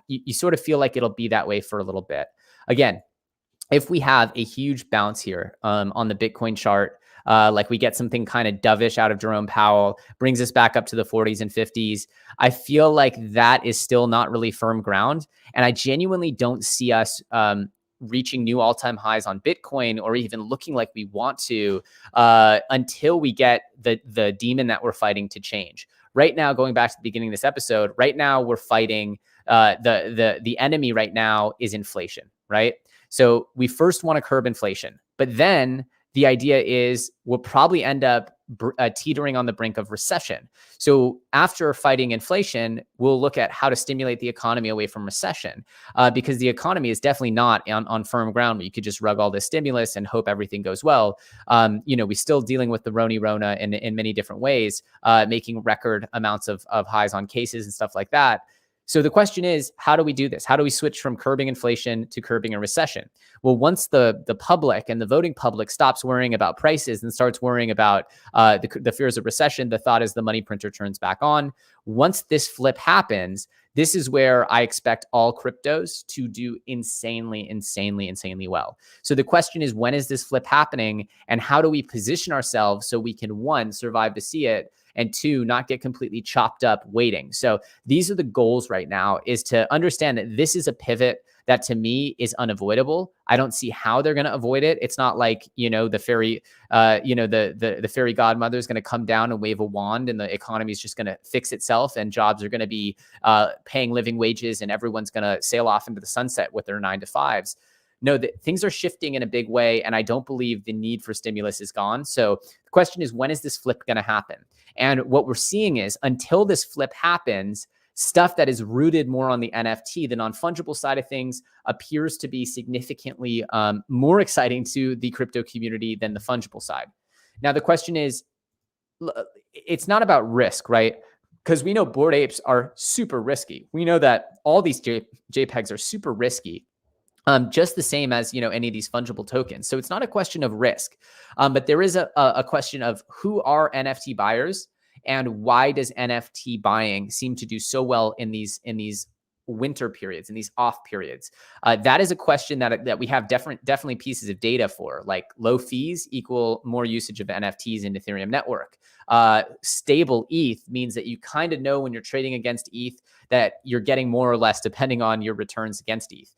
you sort of feel like it'll be that way for a little bit. Again, if we have a huge bounce here on the Bitcoin chart, like we get something kind of dovish out of Jerome Powell, brings us back up to the 40s and 50s, I feel like that is still not really firm ground. And I genuinely don't see us reaching new all-time highs on Bitcoin or even looking like we want to until we get the demon that we're fighting to change. Right now, going back to the beginning of this episode, right now we're fighting the enemy right now is inflation, right? So we first want to curb inflation, but then the idea is we'll probably end up teetering on the brink of recession. So after fighting inflation, we'll look at how to stimulate the economy away from recession, because the economy is definitely not on firm ground where you could just rug all this stimulus and hope everything goes well. You know, we're still dealing with the Rona in many different ways, making record amounts of highs on cases and stuff like that. So the question is, how do we do this? How do we switch from curbing inflation to curbing a recession? Well, once the public and the voting public stops worrying about prices and starts worrying about the fears of recession, the thought is the money printer turns back on. Once this flip happens, this is where I expect all cryptos to do insanely well. So the question is, when is this flip happening, and how do we position ourselves so we can, one, survive to see it, and two, not get completely chopped up waiting. So these are the goals right now, is to understand that this is a pivot that to me is unavoidable. I don't see how they're going to avoid it. It's not like, you know, the fairy, the fairy godmother is going to come down and wave a wand and the economy is just going to fix itself and jobs are going to be paying living wages and everyone's going to sail off into the sunset with their 9-to-5s. No, things are shifting in a big way, and I don't believe the need for stimulus is gone. So the question is, when is this flip going to happen? And what we're seeing is, until this flip happens, stuff that is rooted more on the NFT than on fungible side of things appears to be significantly more exciting to the crypto community than the fungible side. Now, the question is, it's not about risk, right? Because we know Bored Apes are super risky. We know that all these JPEGs are super risky. Just the same as, you know, any of these fungible tokens. So it's not a question of risk, but there is a question of who are NFT buyers and why does NFT buying seem to do so well in these winter periods, in these off periods. That is a question that we have definitely pieces of data for, like low fees equal more usage of NFTs in Ethereum network. Stable ETH means that you kind of know when you're trading against ETH that you're getting more or less depending on your returns against ETH.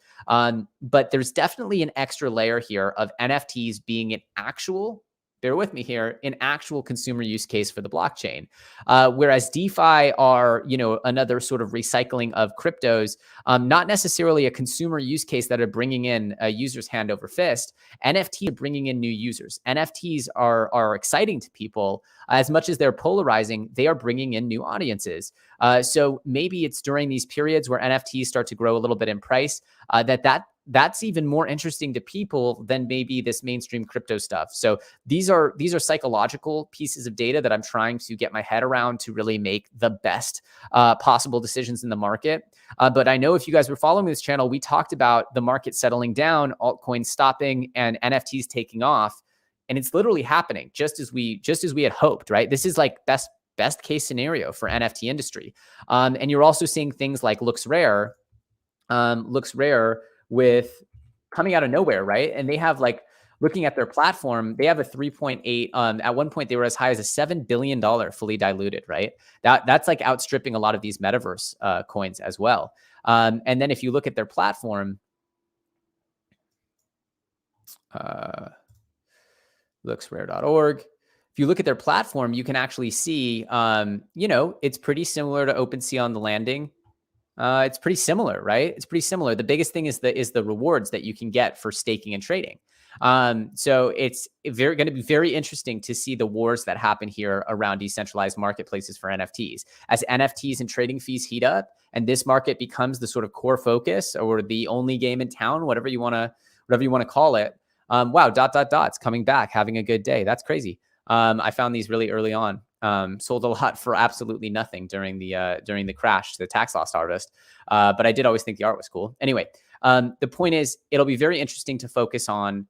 But there's definitely an extra layer here of NFTs being an actual, bear with me here, an actual consumer use case for the blockchain. Whereas DeFi are, you know, another sort of recycling of cryptos, not necessarily a consumer use case that are bringing in users hand over fist. NFTs are bringing in new users. NFTs are exciting to people. As much as they're polarizing, they are bringing in new audiences. So maybe it's during these periods where NFTs start to grow a little bit in price, that's even more interesting to people than maybe this mainstream crypto stuff. So these are psychological pieces of data that I'm trying to get my head around to really make the best possible decisions in the market. But I know if you guys were following this channel, we talked about the market settling down, altcoins stopping, and NFTs taking off. And it's literally happening just as we had hoped, right? This is like best case scenario for NFT industry. And you're also seeing things like LooksRare, with coming out of nowhere, right? And they have like, looking at their platform, they have a 3.8. At one point, they were as high as a $7 billion fully diluted, right? That's like outstripping a lot of these metaverse coins as well. And then if you look at their platform, looksrare.org. If you look at their platform, you can actually see, it's pretty similar to OpenSea on the landing. It's pretty similar, right? It's pretty similar. The biggest thing is the rewards that you can get for staking and trading. So it's going to be very interesting to see the wars that happen here around decentralized marketplaces for NFTs. As NFTs and trading fees heat up, and this market becomes the sort of core focus or the only game in town, whatever you want to call it. Wow, ... It's coming back, having a good day. That's crazy. I found these really early on. Sold a lot for absolutely nothing during the crash, the tax loss harvest. But I did always think the art was cool. Anyway, the point is, it'll be very interesting to focus on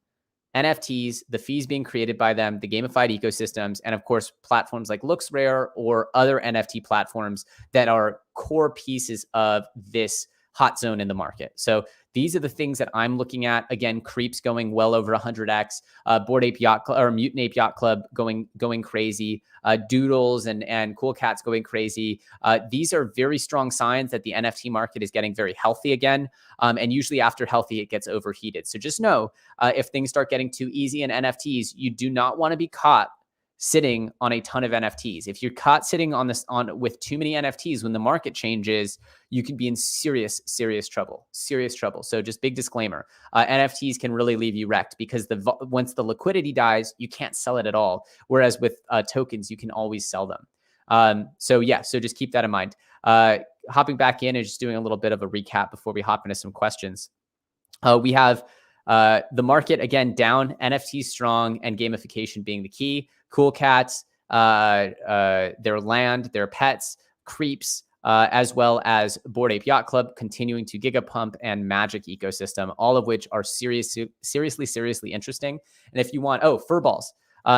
NFTs, the fees being created by them, the gamified ecosystems, and of course, platforms like LooksRare or other NFT platforms that are core pieces of this hot zone in the market. So these are the things that I'm looking at. Again, Creepz going well over 100x, Bored Ape Yacht Club or Mutant Ape Yacht Club going crazy, Doodles and Cool Cats going crazy. These are very strong signs that the NFT market is getting very healthy again. And usually after healthy, it gets overheated. So just know if things start getting too easy in NFTs, you do not want to be caught sitting on a ton of NFTs. If you're caught sitting with too many NFTs when the market changes, you can be in serious trouble. So just big disclaimer, NFTs can really leave you wrecked because once the liquidity dies, you can't sell it at all. Whereas with tokens, you can always sell them. So just keep that in mind. Hopping back in and just doing a little bit of a recap before we hop into some questions. We have the market again down, NFTs strong, and gamification being the key. Cool Cats, their land, their pets, Creepz, as well as Bored Ape Yacht Club continuing to gigapump, and Magic ecosystem, all of which are seriously interesting. And if you want, Furballs.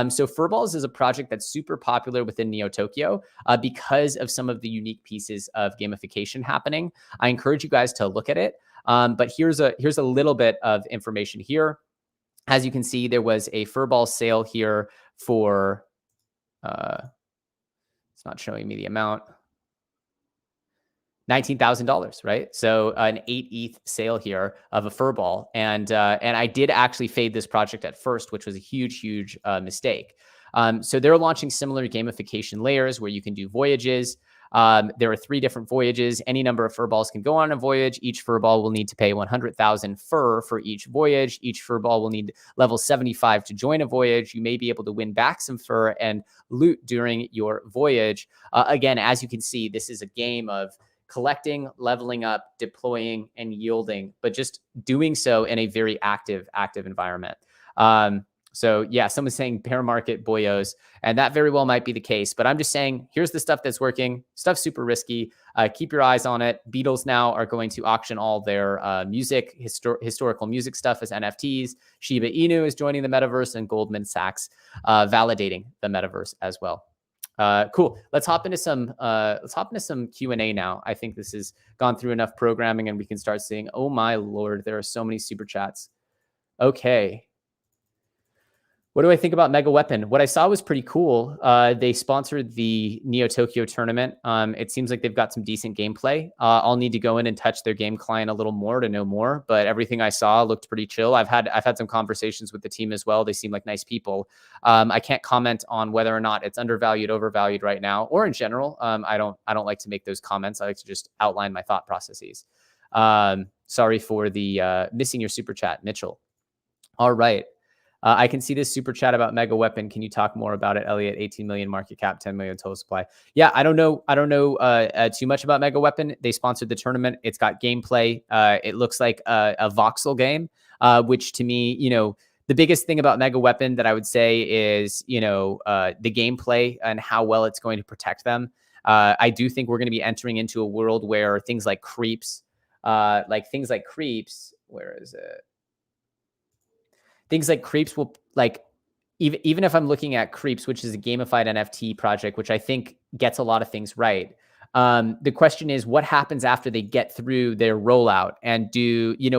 So Furballs is a project that's super popular within Neo Tokyo because of some of the unique pieces of gamification happening. I encourage you guys to look at it. But here's a little bit of information here. As you can see, there was a Furball sale here for, it's not showing me the amount, $19,000, right? So an 8 ETH sale here of a Furball. And I did actually fade this project at first, which was a huge mistake. So they're launching similar gamification layers where you can do voyages. There are 3 different voyages. Any number of Furballs can go on a voyage. Each Furball will need to pay 100,000 fur for each voyage. Each Furball will need level 75 to join a voyage. You may be able to win back some fur and loot during your voyage. Again, as you can see, this is a game of collecting, leveling up, deploying, and yielding, but just doing so in a very active environment. So yeah, someone's saying bear market boyos, and that very well might be the case. But I'm just saying, here's the stuff that's working. Stuff super risky. Keep your eyes on it. Beatles now are going to auction all their historical music stuff as NFTs. Shiba Inu is joining the metaverse, and Goldman Sachs validating the metaverse as well. Cool. Let's hop into some Q&A now. I think this has gone through enough programming, and we can start seeing. Oh my Lord, there are so many super chats. Okay. What do I think about Mega Weapon? What I saw was pretty cool. They sponsored the Neo Tokyo tournament. It seems like they've got some decent gameplay. I'll need to go in and touch their game client a little more to know more, but everything I saw looked pretty chill. I've had some conversations with the team as well. They seem like nice people. I can't comment on whether or not it's undervalued, overvalued right now, or in general. I don't like to make those comments. I like to just outline my thought processes. Sorry for the missing your super chat, Mitchell. All right. I can see this super chat about Mega Weapon. Can you talk more about it, Elliot? 18 million market cap, 10 million total supply. Yeah, I don't know too much about Mega Weapon. They sponsored the tournament. It's got gameplay. It looks like a voxel game, which to me, the biggest thing about Mega Weapon that I would say is, the gameplay and how well it's going to protect them. I do think we're going to be entering into a world where things like Creepz, where is it? Things like Creepz will, even if I'm looking at Creepz, which is a gamified NFT project, which I think gets a lot of things right. The question is, what happens after they get through their rollout? And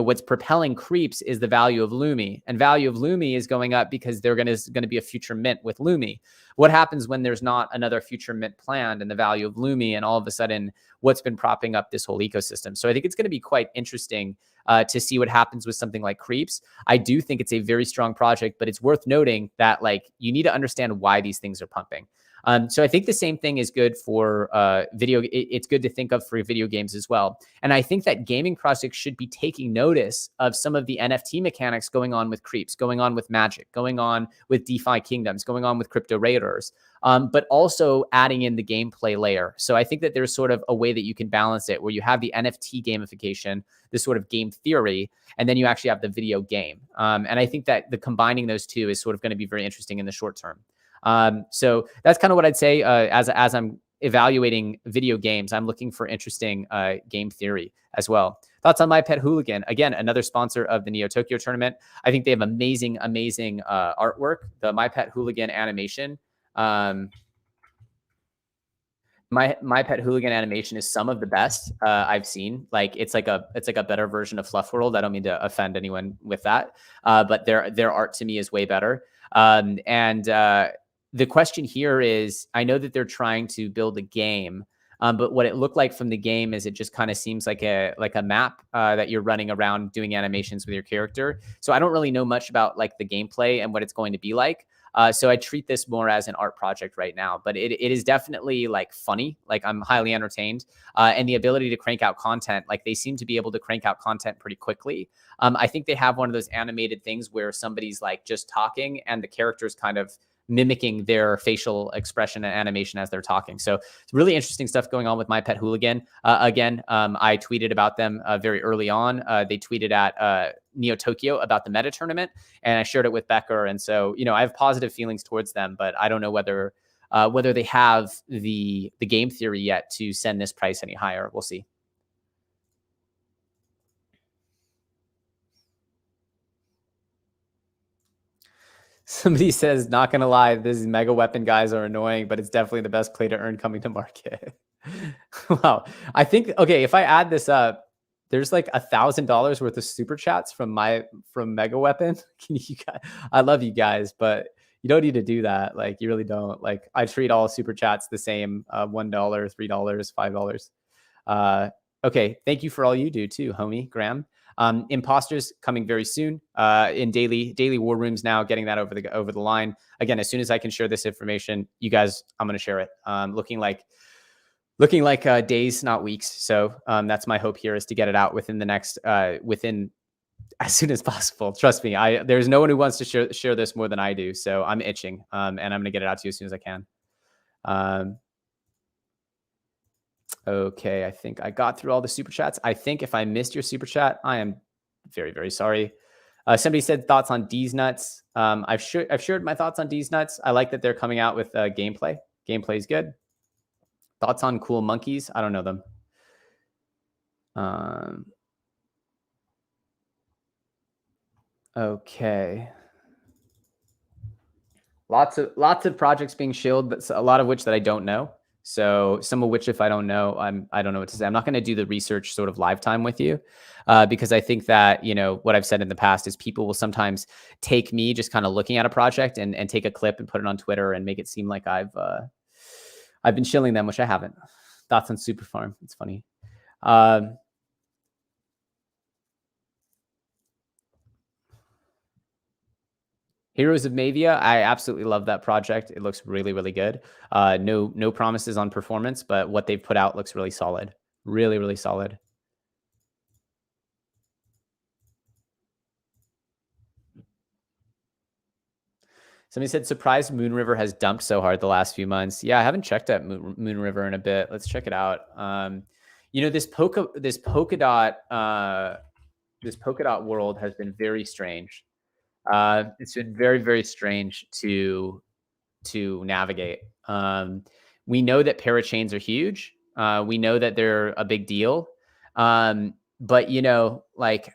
what's propelling Creepz is the value of Lumi, and value of Lumi is going up because they're going to be a future mint with Lumi. What happens when there's not another future mint planned and the value of Lumi, and all of a sudden what's been propping up this whole ecosystem? So I think it's going to be quite interesting to see what happens with something like Creepz. I do think it's a very strong project, but it's worth noting that you need to understand why these things are pumping. So I think the same thing is good for video. It's good to think of for video games as well. And I think that gaming projects should be taking notice of some of the NFT mechanics going on with Creepz, going on with Magic, going on with DeFi Kingdoms, going on with Crypto Raiders, but also adding in the gameplay layer. So I think that there's sort of a way that you can balance it where you have the NFT gamification, this sort of game theory, and then you actually have the video game. And I think that the combining those two is sort of going to be very interesting in the short term. So that's kind of what I'd say. As I'm evaluating video games, I'm looking for interesting game theory as well. Thoughts on My Pet Hooligan? Again, another sponsor of the Neo Tokyo tournament. I think they have amazing artwork. The My Pet Hooligan animation. My Pet Hooligan animation is some of the best I've seen. It's like a better version of Fluff World. I don't mean to offend anyone with that, but their art to me is way better. The question here is, I know that they're trying to build a game, but what it looked like from the game is it just kind of seems like a map that you're running around doing animations with your character. So I don't really know much about the gameplay and what it's going to be like. So I treat this more as an art project right now, but it is definitely funny. I'm highly entertained, and the ability to crank out content. They seem to be able to crank out content pretty quickly. I think they have one of those animated things where somebody's just talking and the character's kind of mimicking their facial expression and animation as they're talking. So it's really interesting stuff going on with My Pet Hooligan. Again, I tweeted about them very early on. They tweeted at Neo Tokyo about the meta tournament, and I shared it with Becker. And so, I have positive feelings towards them, but I don't know whether they have the game theory yet to send this price any higher. We'll see. Somebody says, not going to lie, these mega weapon guys are annoying, but it's definitely the best play to earn coming to market. Wow. I think, okay, if I add this up, there's $1,000 worth of super chats from mega weapon. I love you guys, but you don't need to do that. You really don't. I treat all super chats the same, $1, $3, $5. Okay. Thank you for all you do too, homie Graham. Imposters coming very soon in daily war rooms now, getting that over the line. Again, as soon as I can share this information, you guys, I'm going to share it. Looking like days, not weeks. So that's my hope here, is to get it out within the next within as soon as possible. Trust me, there's no one who wants to share this more than I do. So I'm itching, and I'm going to get it out to you as soon as I can. Okay, I think I got through all the super chats. I think if I missed your super chat, I am very, very sorry. Somebody said thoughts on D's Nuts. I've shared my thoughts on D's Nuts. I like that they're coming out with gameplay. Gameplay is good. Thoughts on Cool Monkeys? I don't know them. Okay. Lots of projects being shilled, but a lot of which that I don't know. So some of which, if I don't know, I don't know what to say. I'm not going to do the research sort of live time with you, because I think that, what I've said in the past is people will sometimes take me just kind of looking at a project and take a clip and put it on Twitter and make it seem like I've been shilling them, which I haven't. Thoughts on Super Farm? It's funny. Heroes of Mavia, I absolutely love that project. It looks really, really good. No promises on performance, but what they've put out looks really solid. Really, really solid. Somebody said, surprised Moonriver has dumped so hard the last few months. Yeah, I haven't checked out Moonriver in a bit. Let's check it out. This polka dot world has been very strange. It's been very, very strange to navigate. We know that parachains are huge. We know that they're a big deal. But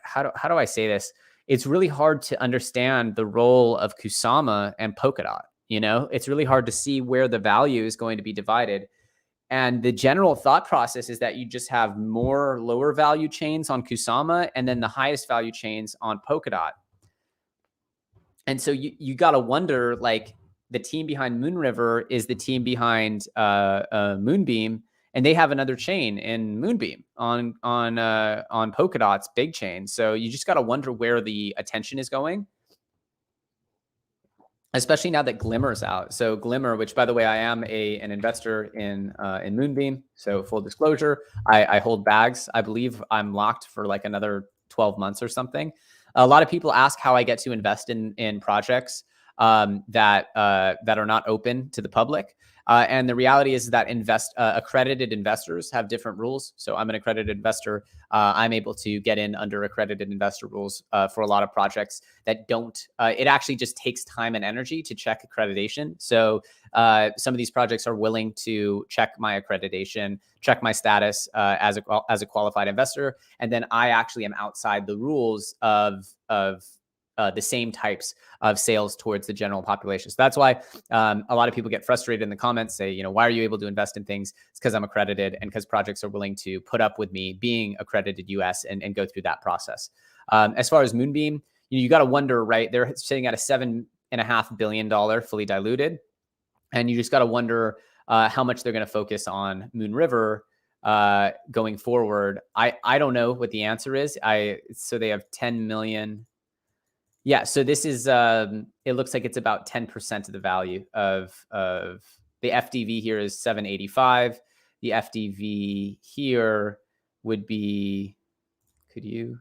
how do I say this? It's really hard to understand the role of Kusama and Polkadot. It's really hard to see where the value is going to be divided. And the general thought process is that you just have more lower value chains on Kusama and then the highest value chains on Polkadot. And so you got to wonder, like, the team behind Moonriver is the team behind Moonbeam, and they have another chain in Moonbeam on Polkadot's big chain. So you just got to wonder where the attention is going, especially now that Glimmer's out. So Glimmer, which by the way, I am an investor in Moonbeam. So full disclosure, I hold bags. I believe I'm locked for like another 12 months or something. A lot of people ask how I get to invest in projects that are not open to the public. And the reality is that accredited investors have different rules. So I'm an accredited investor. I'm able to get in under accredited investor rules for a lot of projects that don't. It actually just takes time and energy to check accreditation. So some of these projects are willing to check my accreditation, check my status as a qualified investor, and then I actually am outside the rules of the same types of sales towards the general population. So that's why a lot of people get frustrated in the comments, say, why are you able to invest in things? It's because I'm accredited and because projects are willing to put up with me being accredited US and go through that process. As far as Moonbeam, you got to wonder, right? They're sitting at a $7.5 billion fully diluted. And you just got to wonder how much they're going to focus on Moonriver going forward. I don't know what the answer is. So they have 10 million. Yeah, so this is, it looks like it's about 10% of the value of the FDV here is 785. The FDV here would be, the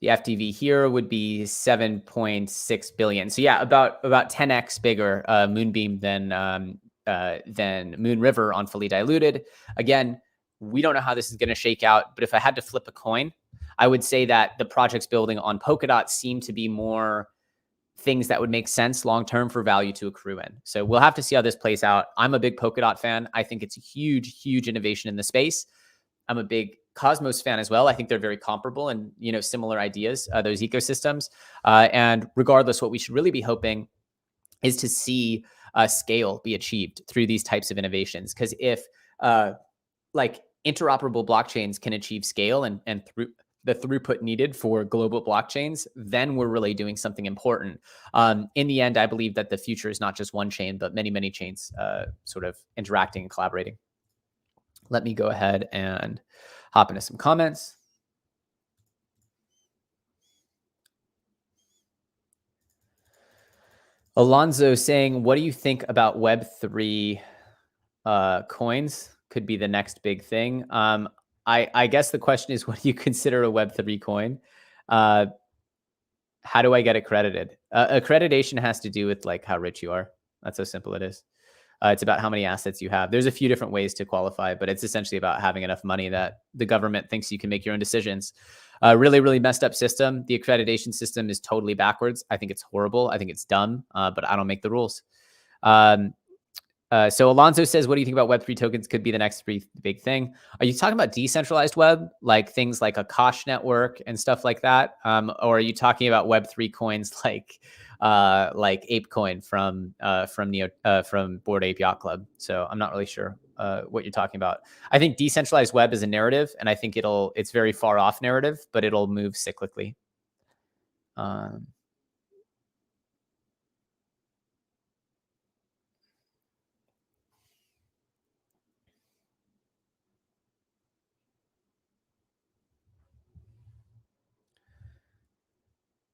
FDV here would be 7.6 billion. So yeah, about 10x bigger Moonbeam than Moonriver on fully diluted. Again, we don't know how this is going to shake out, but if I had to flip a coin, I would say that the projects building on Polkadot seem to be more things that would make sense long-term for value to accrue in. So we'll have to see how this plays out. I'm a big Polkadot fan. I think it's a huge, huge innovation in the space. I'm a big Cosmos fan as well. I think they're very comparable and, similar ideas, those ecosystems. And regardless, what we should really be hoping is to see scale be achieved through these types of innovations. Because if interoperable blockchains can achieve scale and through the throughput needed for global blockchains, then we're really doing something important. In the end, I believe that the future is not just one chain, but many, many chains sort of interacting and collaborating. Let me go ahead and hop into some comments. Alonzo saying, what do you think about Web3 coins? Could be the next big thing. I guess the question is, what do you consider a Web3 coin? How do I get accredited? Accreditation has to do with how rich you are. That's how simple it is. It's about how many assets you have. There's a few different ways to qualify, but it's essentially about having enough money that the government thinks you can make your own decisions. Really, really messed up system. The accreditation system is totally backwards. I think it's horrible. I think it's dumb, but I don't make the rules. So Alonso says, what do you think about Web3 tokens could be the next big thing? Are you talking about decentralized web, like things like a Kosh network and stuff like that? Or are you talking about Web3 coins like ApeCoin from Bored Ape Yacht Club? So I'm not really sure what you're talking about. I think decentralized web is a narrative, and I think it's very far off narrative, but it'll move cyclically.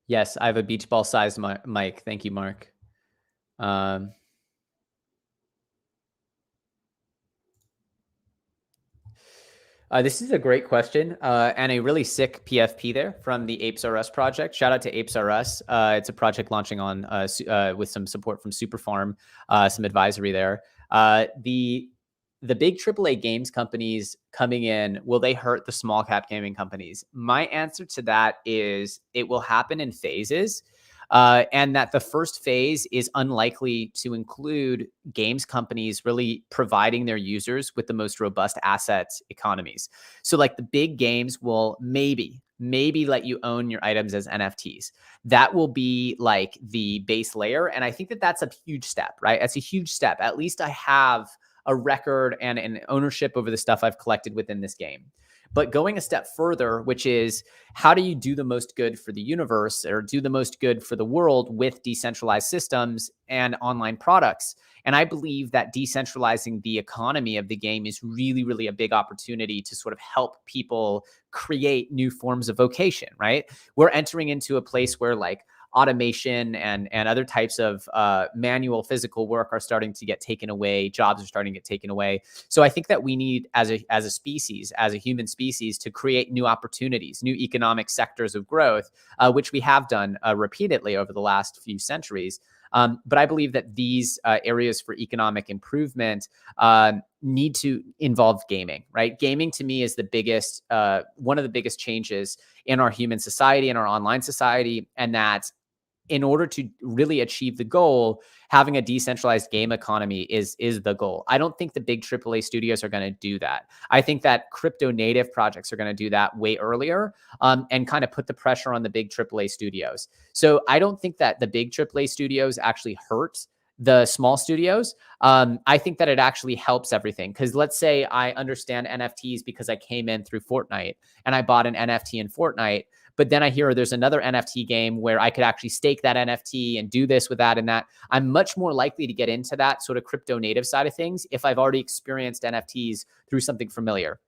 Yes, I have a beach ball sized mic. Thank you, Mark. This is a great question and a really sick PFP there from the Apes R Us project. Shout out to Apes R Us. It's a project launching on with some support from Superfarm, some advisory there. The big AAA games companies coming in, will they hurt the small cap gaming companies? My answer to that is it will happen in phases. And that the first phase is unlikely to include games companies really providing their users with the most robust asset economies. So the big games will maybe maybe let you own your items as NFTs. That will be like the base layer. And I think that that's a huge step, right? That's a huge step. At least I have a record and an ownership over the stuff I've collected within this game. But going a step further, which is how do you do the most good for the universe or do the most good for the world with decentralized systems and online products? And I believe that decentralizing the economy of the game is really, really a big opportunity to sort of help people create new forms of vocation, right? We're entering into a place where like automation and other types of manual physical work are starting to get taken away. Jobs are starting to get taken away. So I think that we need, as a species, as a human species, to create new opportunities, new economic sectors of growth, which we have done repeatedly over the last few centuries. But I believe that these areas for economic improvement need to involve gaming, right? Gaming to me is the biggest, one of the biggest changes in our human society, in our online society, and that in order to really achieve the goal, having a decentralized game economy is the goal. I don't think the big AAA studios are going to do that. I think that crypto native projects are going to do that way earlier and kind of put the pressure on the big AAA studios. So I don't think that the big AAA studios actually hurt the small studios. I think that it actually helps everything. Because let's say I understand NFTs because I came in through Fortnite and I bought an NFT in Fortnite. But then I hear there's another NFT game where I could actually stake that NFT and do this with that and that. I'm much more likely to get into that sort of crypto native side of things if I've already experienced NFTs through something familiar.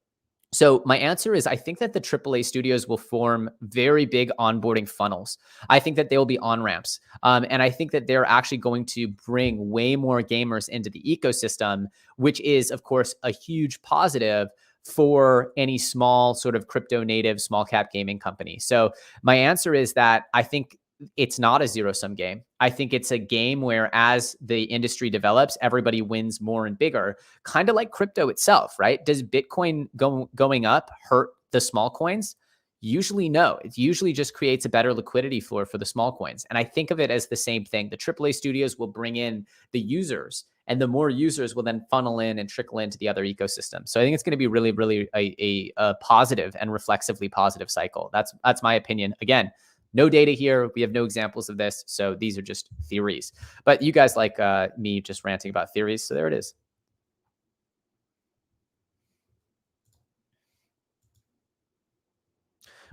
So my answer is I think that the AAA studios will form very big onboarding funnels. I think that they will be on-ramps. And I think that they're actually going to bring way more gamers into the ecosystem, which is, of course, a huge positive for any small sort of crypto native small cap gaming company. So my answer is that I think it's not a zero-sum game. I think it's a game where as the industry develops, everybody wins more and bigger, kind of like crypto itself, right? Does Bitcoin going up hurt the small coins? Usually no. It usually just creates a better liquidity floor for the small coins. And I think of it as the same thing. The AAA studios will bring in the users, and the more users will then funnel in and trickle into the other ecosystem. So I think it's going to be really, really a positive and reflexively positive cycle. That's my opinion. Again, no data here. We have no examples of this. So these are just theories. But you guys like me just ranting about theories. So there it is.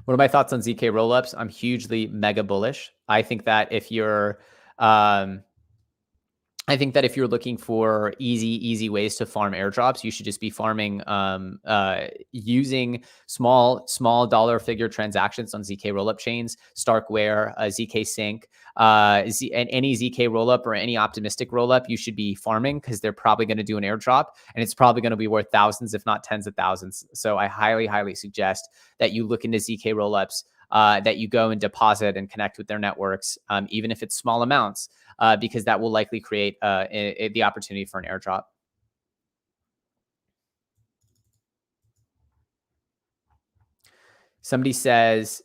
What are my thoughts on ZK Rollups? I'm hugely mega bullish. I think that if you're looking for easy ways to farm airdrops, you should just be farming using small dollar figure transactions on ZK rollup chains, Starkware, ZK Sync, and any ZK rollup or any optimistic rollup you should be farming because they're probably going to do an airdrop and it's probably going to be worth thousands, if not tens of thousands. So I highly suggest that you look into ZK rollups, that you go and deposit and connect with their networks, even if it's small amounts. Because that will likely create the opportunity for an airdrop. Somebody says,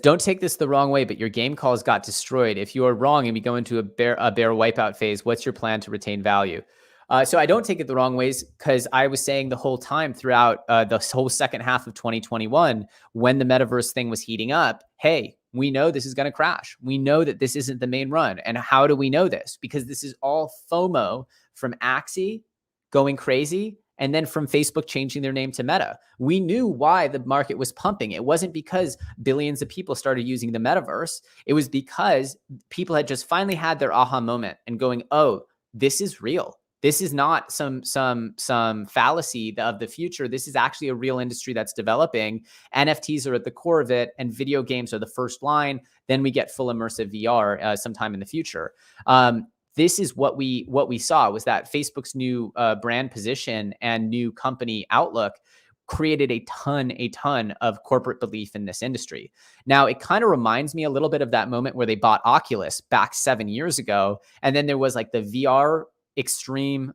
don't take this the wrong way, but your game calls got destroyed. If you are wrong and we go into a bear wipeout phase, what's your plan to retain value? So I don't take it the wrong ways because I was saying the whole time throughout the whole second half of 2021, when the metaverse thing was heating up, hey, we know this is going to crash. We know that this isn't the main run. And how do we know this? Because this is all FOMO from Axie going crazy and then from Facebook changing their name to Meta. We knew why the market was pumping. It wasn't because billions of people started using the metaverse. It was because people had just finally had their aha moment and going, oh, this is real. This is not some fallacy of the future. This is actually a real industry that's developing. NFTs are at the core of it, and video games are the first line. Then we get full immersive VR sometime in the future. This is what we saw was that Facebook's new brand position and new company outlook created a ton of corporate belief in this industry. Now, it kind of reminds me a little bit of that moment where they bought Oculus back 7 years ago, and then there was like the VR extreme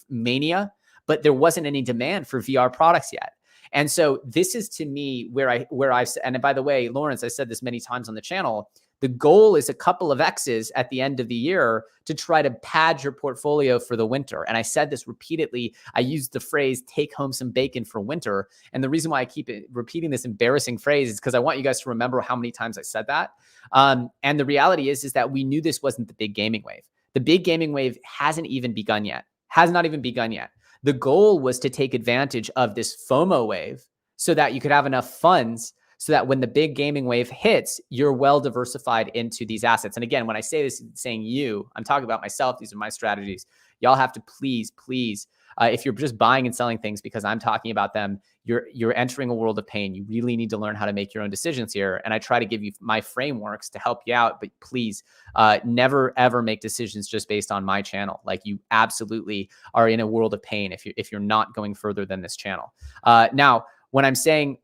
mania, but there wasn't any demand for VR products yet. And so this is to me where I've, and by the way, Lawrence, I said this many times on the channel, The goal is a couple of X's at the end of the year to try to pad your portfolio for the winter. And I said this repeatedly. I used the phrase, take home some bacon for winter. And the reason why I keep repeating this embarrassing phrase is because I want you guys to remember how many times I said that. And the reality is that we knew this wasn't the big gaming wave. The big gaming wave hasn't even begun yet, has not even begun yet. The goal was to take advantage of this FOMO wave so that you could have enough funds so that when the big gaming wave hits, you're well diversified into these assets. And again, when I say this, saying you, I'm talking about myself. These are my strategies. Y'all have to please, if you're just buying and selling things because I'm talking about them, you're entering a world of pain. You really need to learn how to make your own decisions here. And I try to give you my frameworks to help you out, but please never, ever make decisions just based on my channel. Like, you absolutely are in a world of pain if you're not going further than this channel. Now, when I'm saying,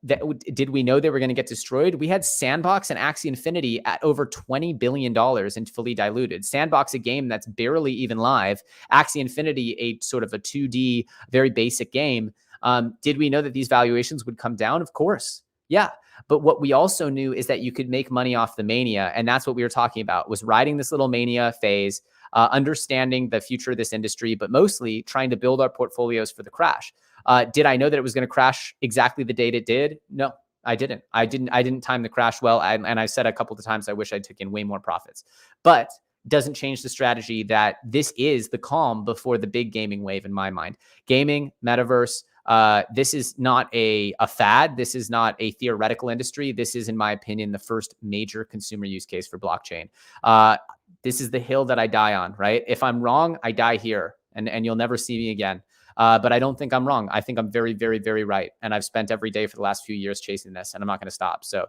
did we know they were going to get destroyed? We had Sandbox and Axie Infinity at over $20 billion in fully diluted. Sandbox, a game that's barely even live. Axie Infinity, a sort of a 2D, very basic game. Did we know that these valuations would come down? Of course. Yeah. But what we also knew is that you could make money off the mania. And that's what we were talking about, was riding this little mania phase, understanding the future of this industry, but mostly trying to build our portfolios for the crash. Did I know that it was going to crash exactly the date it did? No, I didn't. I didn't time the crash well. And I said a couple of times, I wish I took in way more profits, but doesn't change the strategy that this is the calm before the big gaming wave in my mind. Gaming, metaverse, this is not a fad. This is not a theoretical industry. This is, in my opinion, the first major consumer use case for blockchain. This is the hill that I die on, right? If I'm wrong, I die here and you'll never see me again. But I don't think I'm wrong. I think I'm very, very, very right. And I've spent every day for the last few years chasing this, and I'm not going to stop. So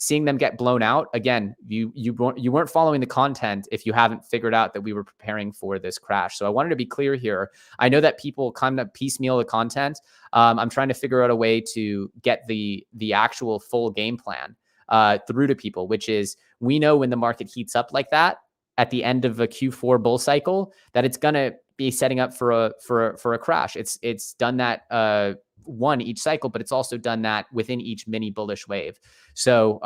seeing them get blown out, again, you weren't following the content if you haven't figured out that we were preparing for this crash. So I wanted to be clear here. I know that people kind of piecemeal the content. I'm trying to figure out a way to get the actual full game plan through to people, which is, we know when the market heats up like that at the end of a Q4 bull cycle, that it's going to be setting up for a crash. It's done that one each cycle, but it's also done that within each mini bullish wave. So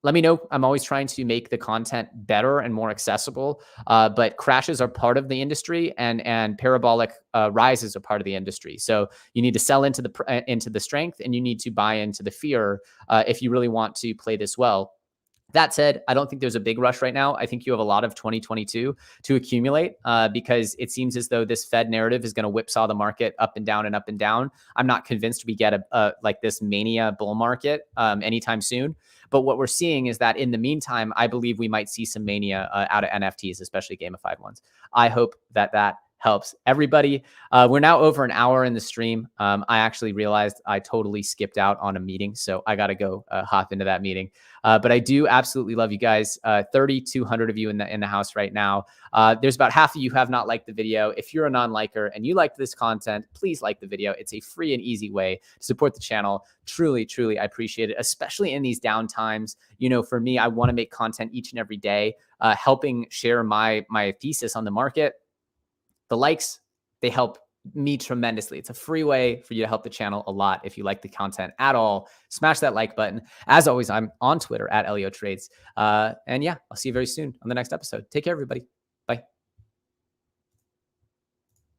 let me know. I'm always trying to make the content better and more accessible, but crashes are part of the industry, and parabolic rises are part of the industry. So you need to sell into the strength, and you need to buy into the fear if you really want to play this well. That said, I don't think there's a big rush right now. I think you have a lot of 2022 to accumulate because it seems as though this Fed narrative is going to whipsaw the market up and down and up and down. I'm not convinced we get a like this mania bull market anytime soon. But what we're seeing is that in the meantime, I believe we might see some mania out of NFTs, especially gamified ones. I hope that helps everybody. We're now over an hour in the stream. I actually realized I totally skipped out on a meeting, so I got to go hop into that meeting. But I do absolutely love you guys. 3,200 of you in the house right now. There's about half of you who have not liked the video. If you're a non-liker and you like this content, please like the video. It's a free and easy way to support the channel. Truly, truly, I appreciate it, especially in these down times. You know, for me, I want to make content each and every day, helping share my thesis on the market. The likes, they help me tremendously. It's a free way for you to help the channel a lot. If you like the content at all, smash that like button. As always, I'm on Twitter at ElioTrades. And yeah, I'll see you very soon on the next episode. Take care, everybody.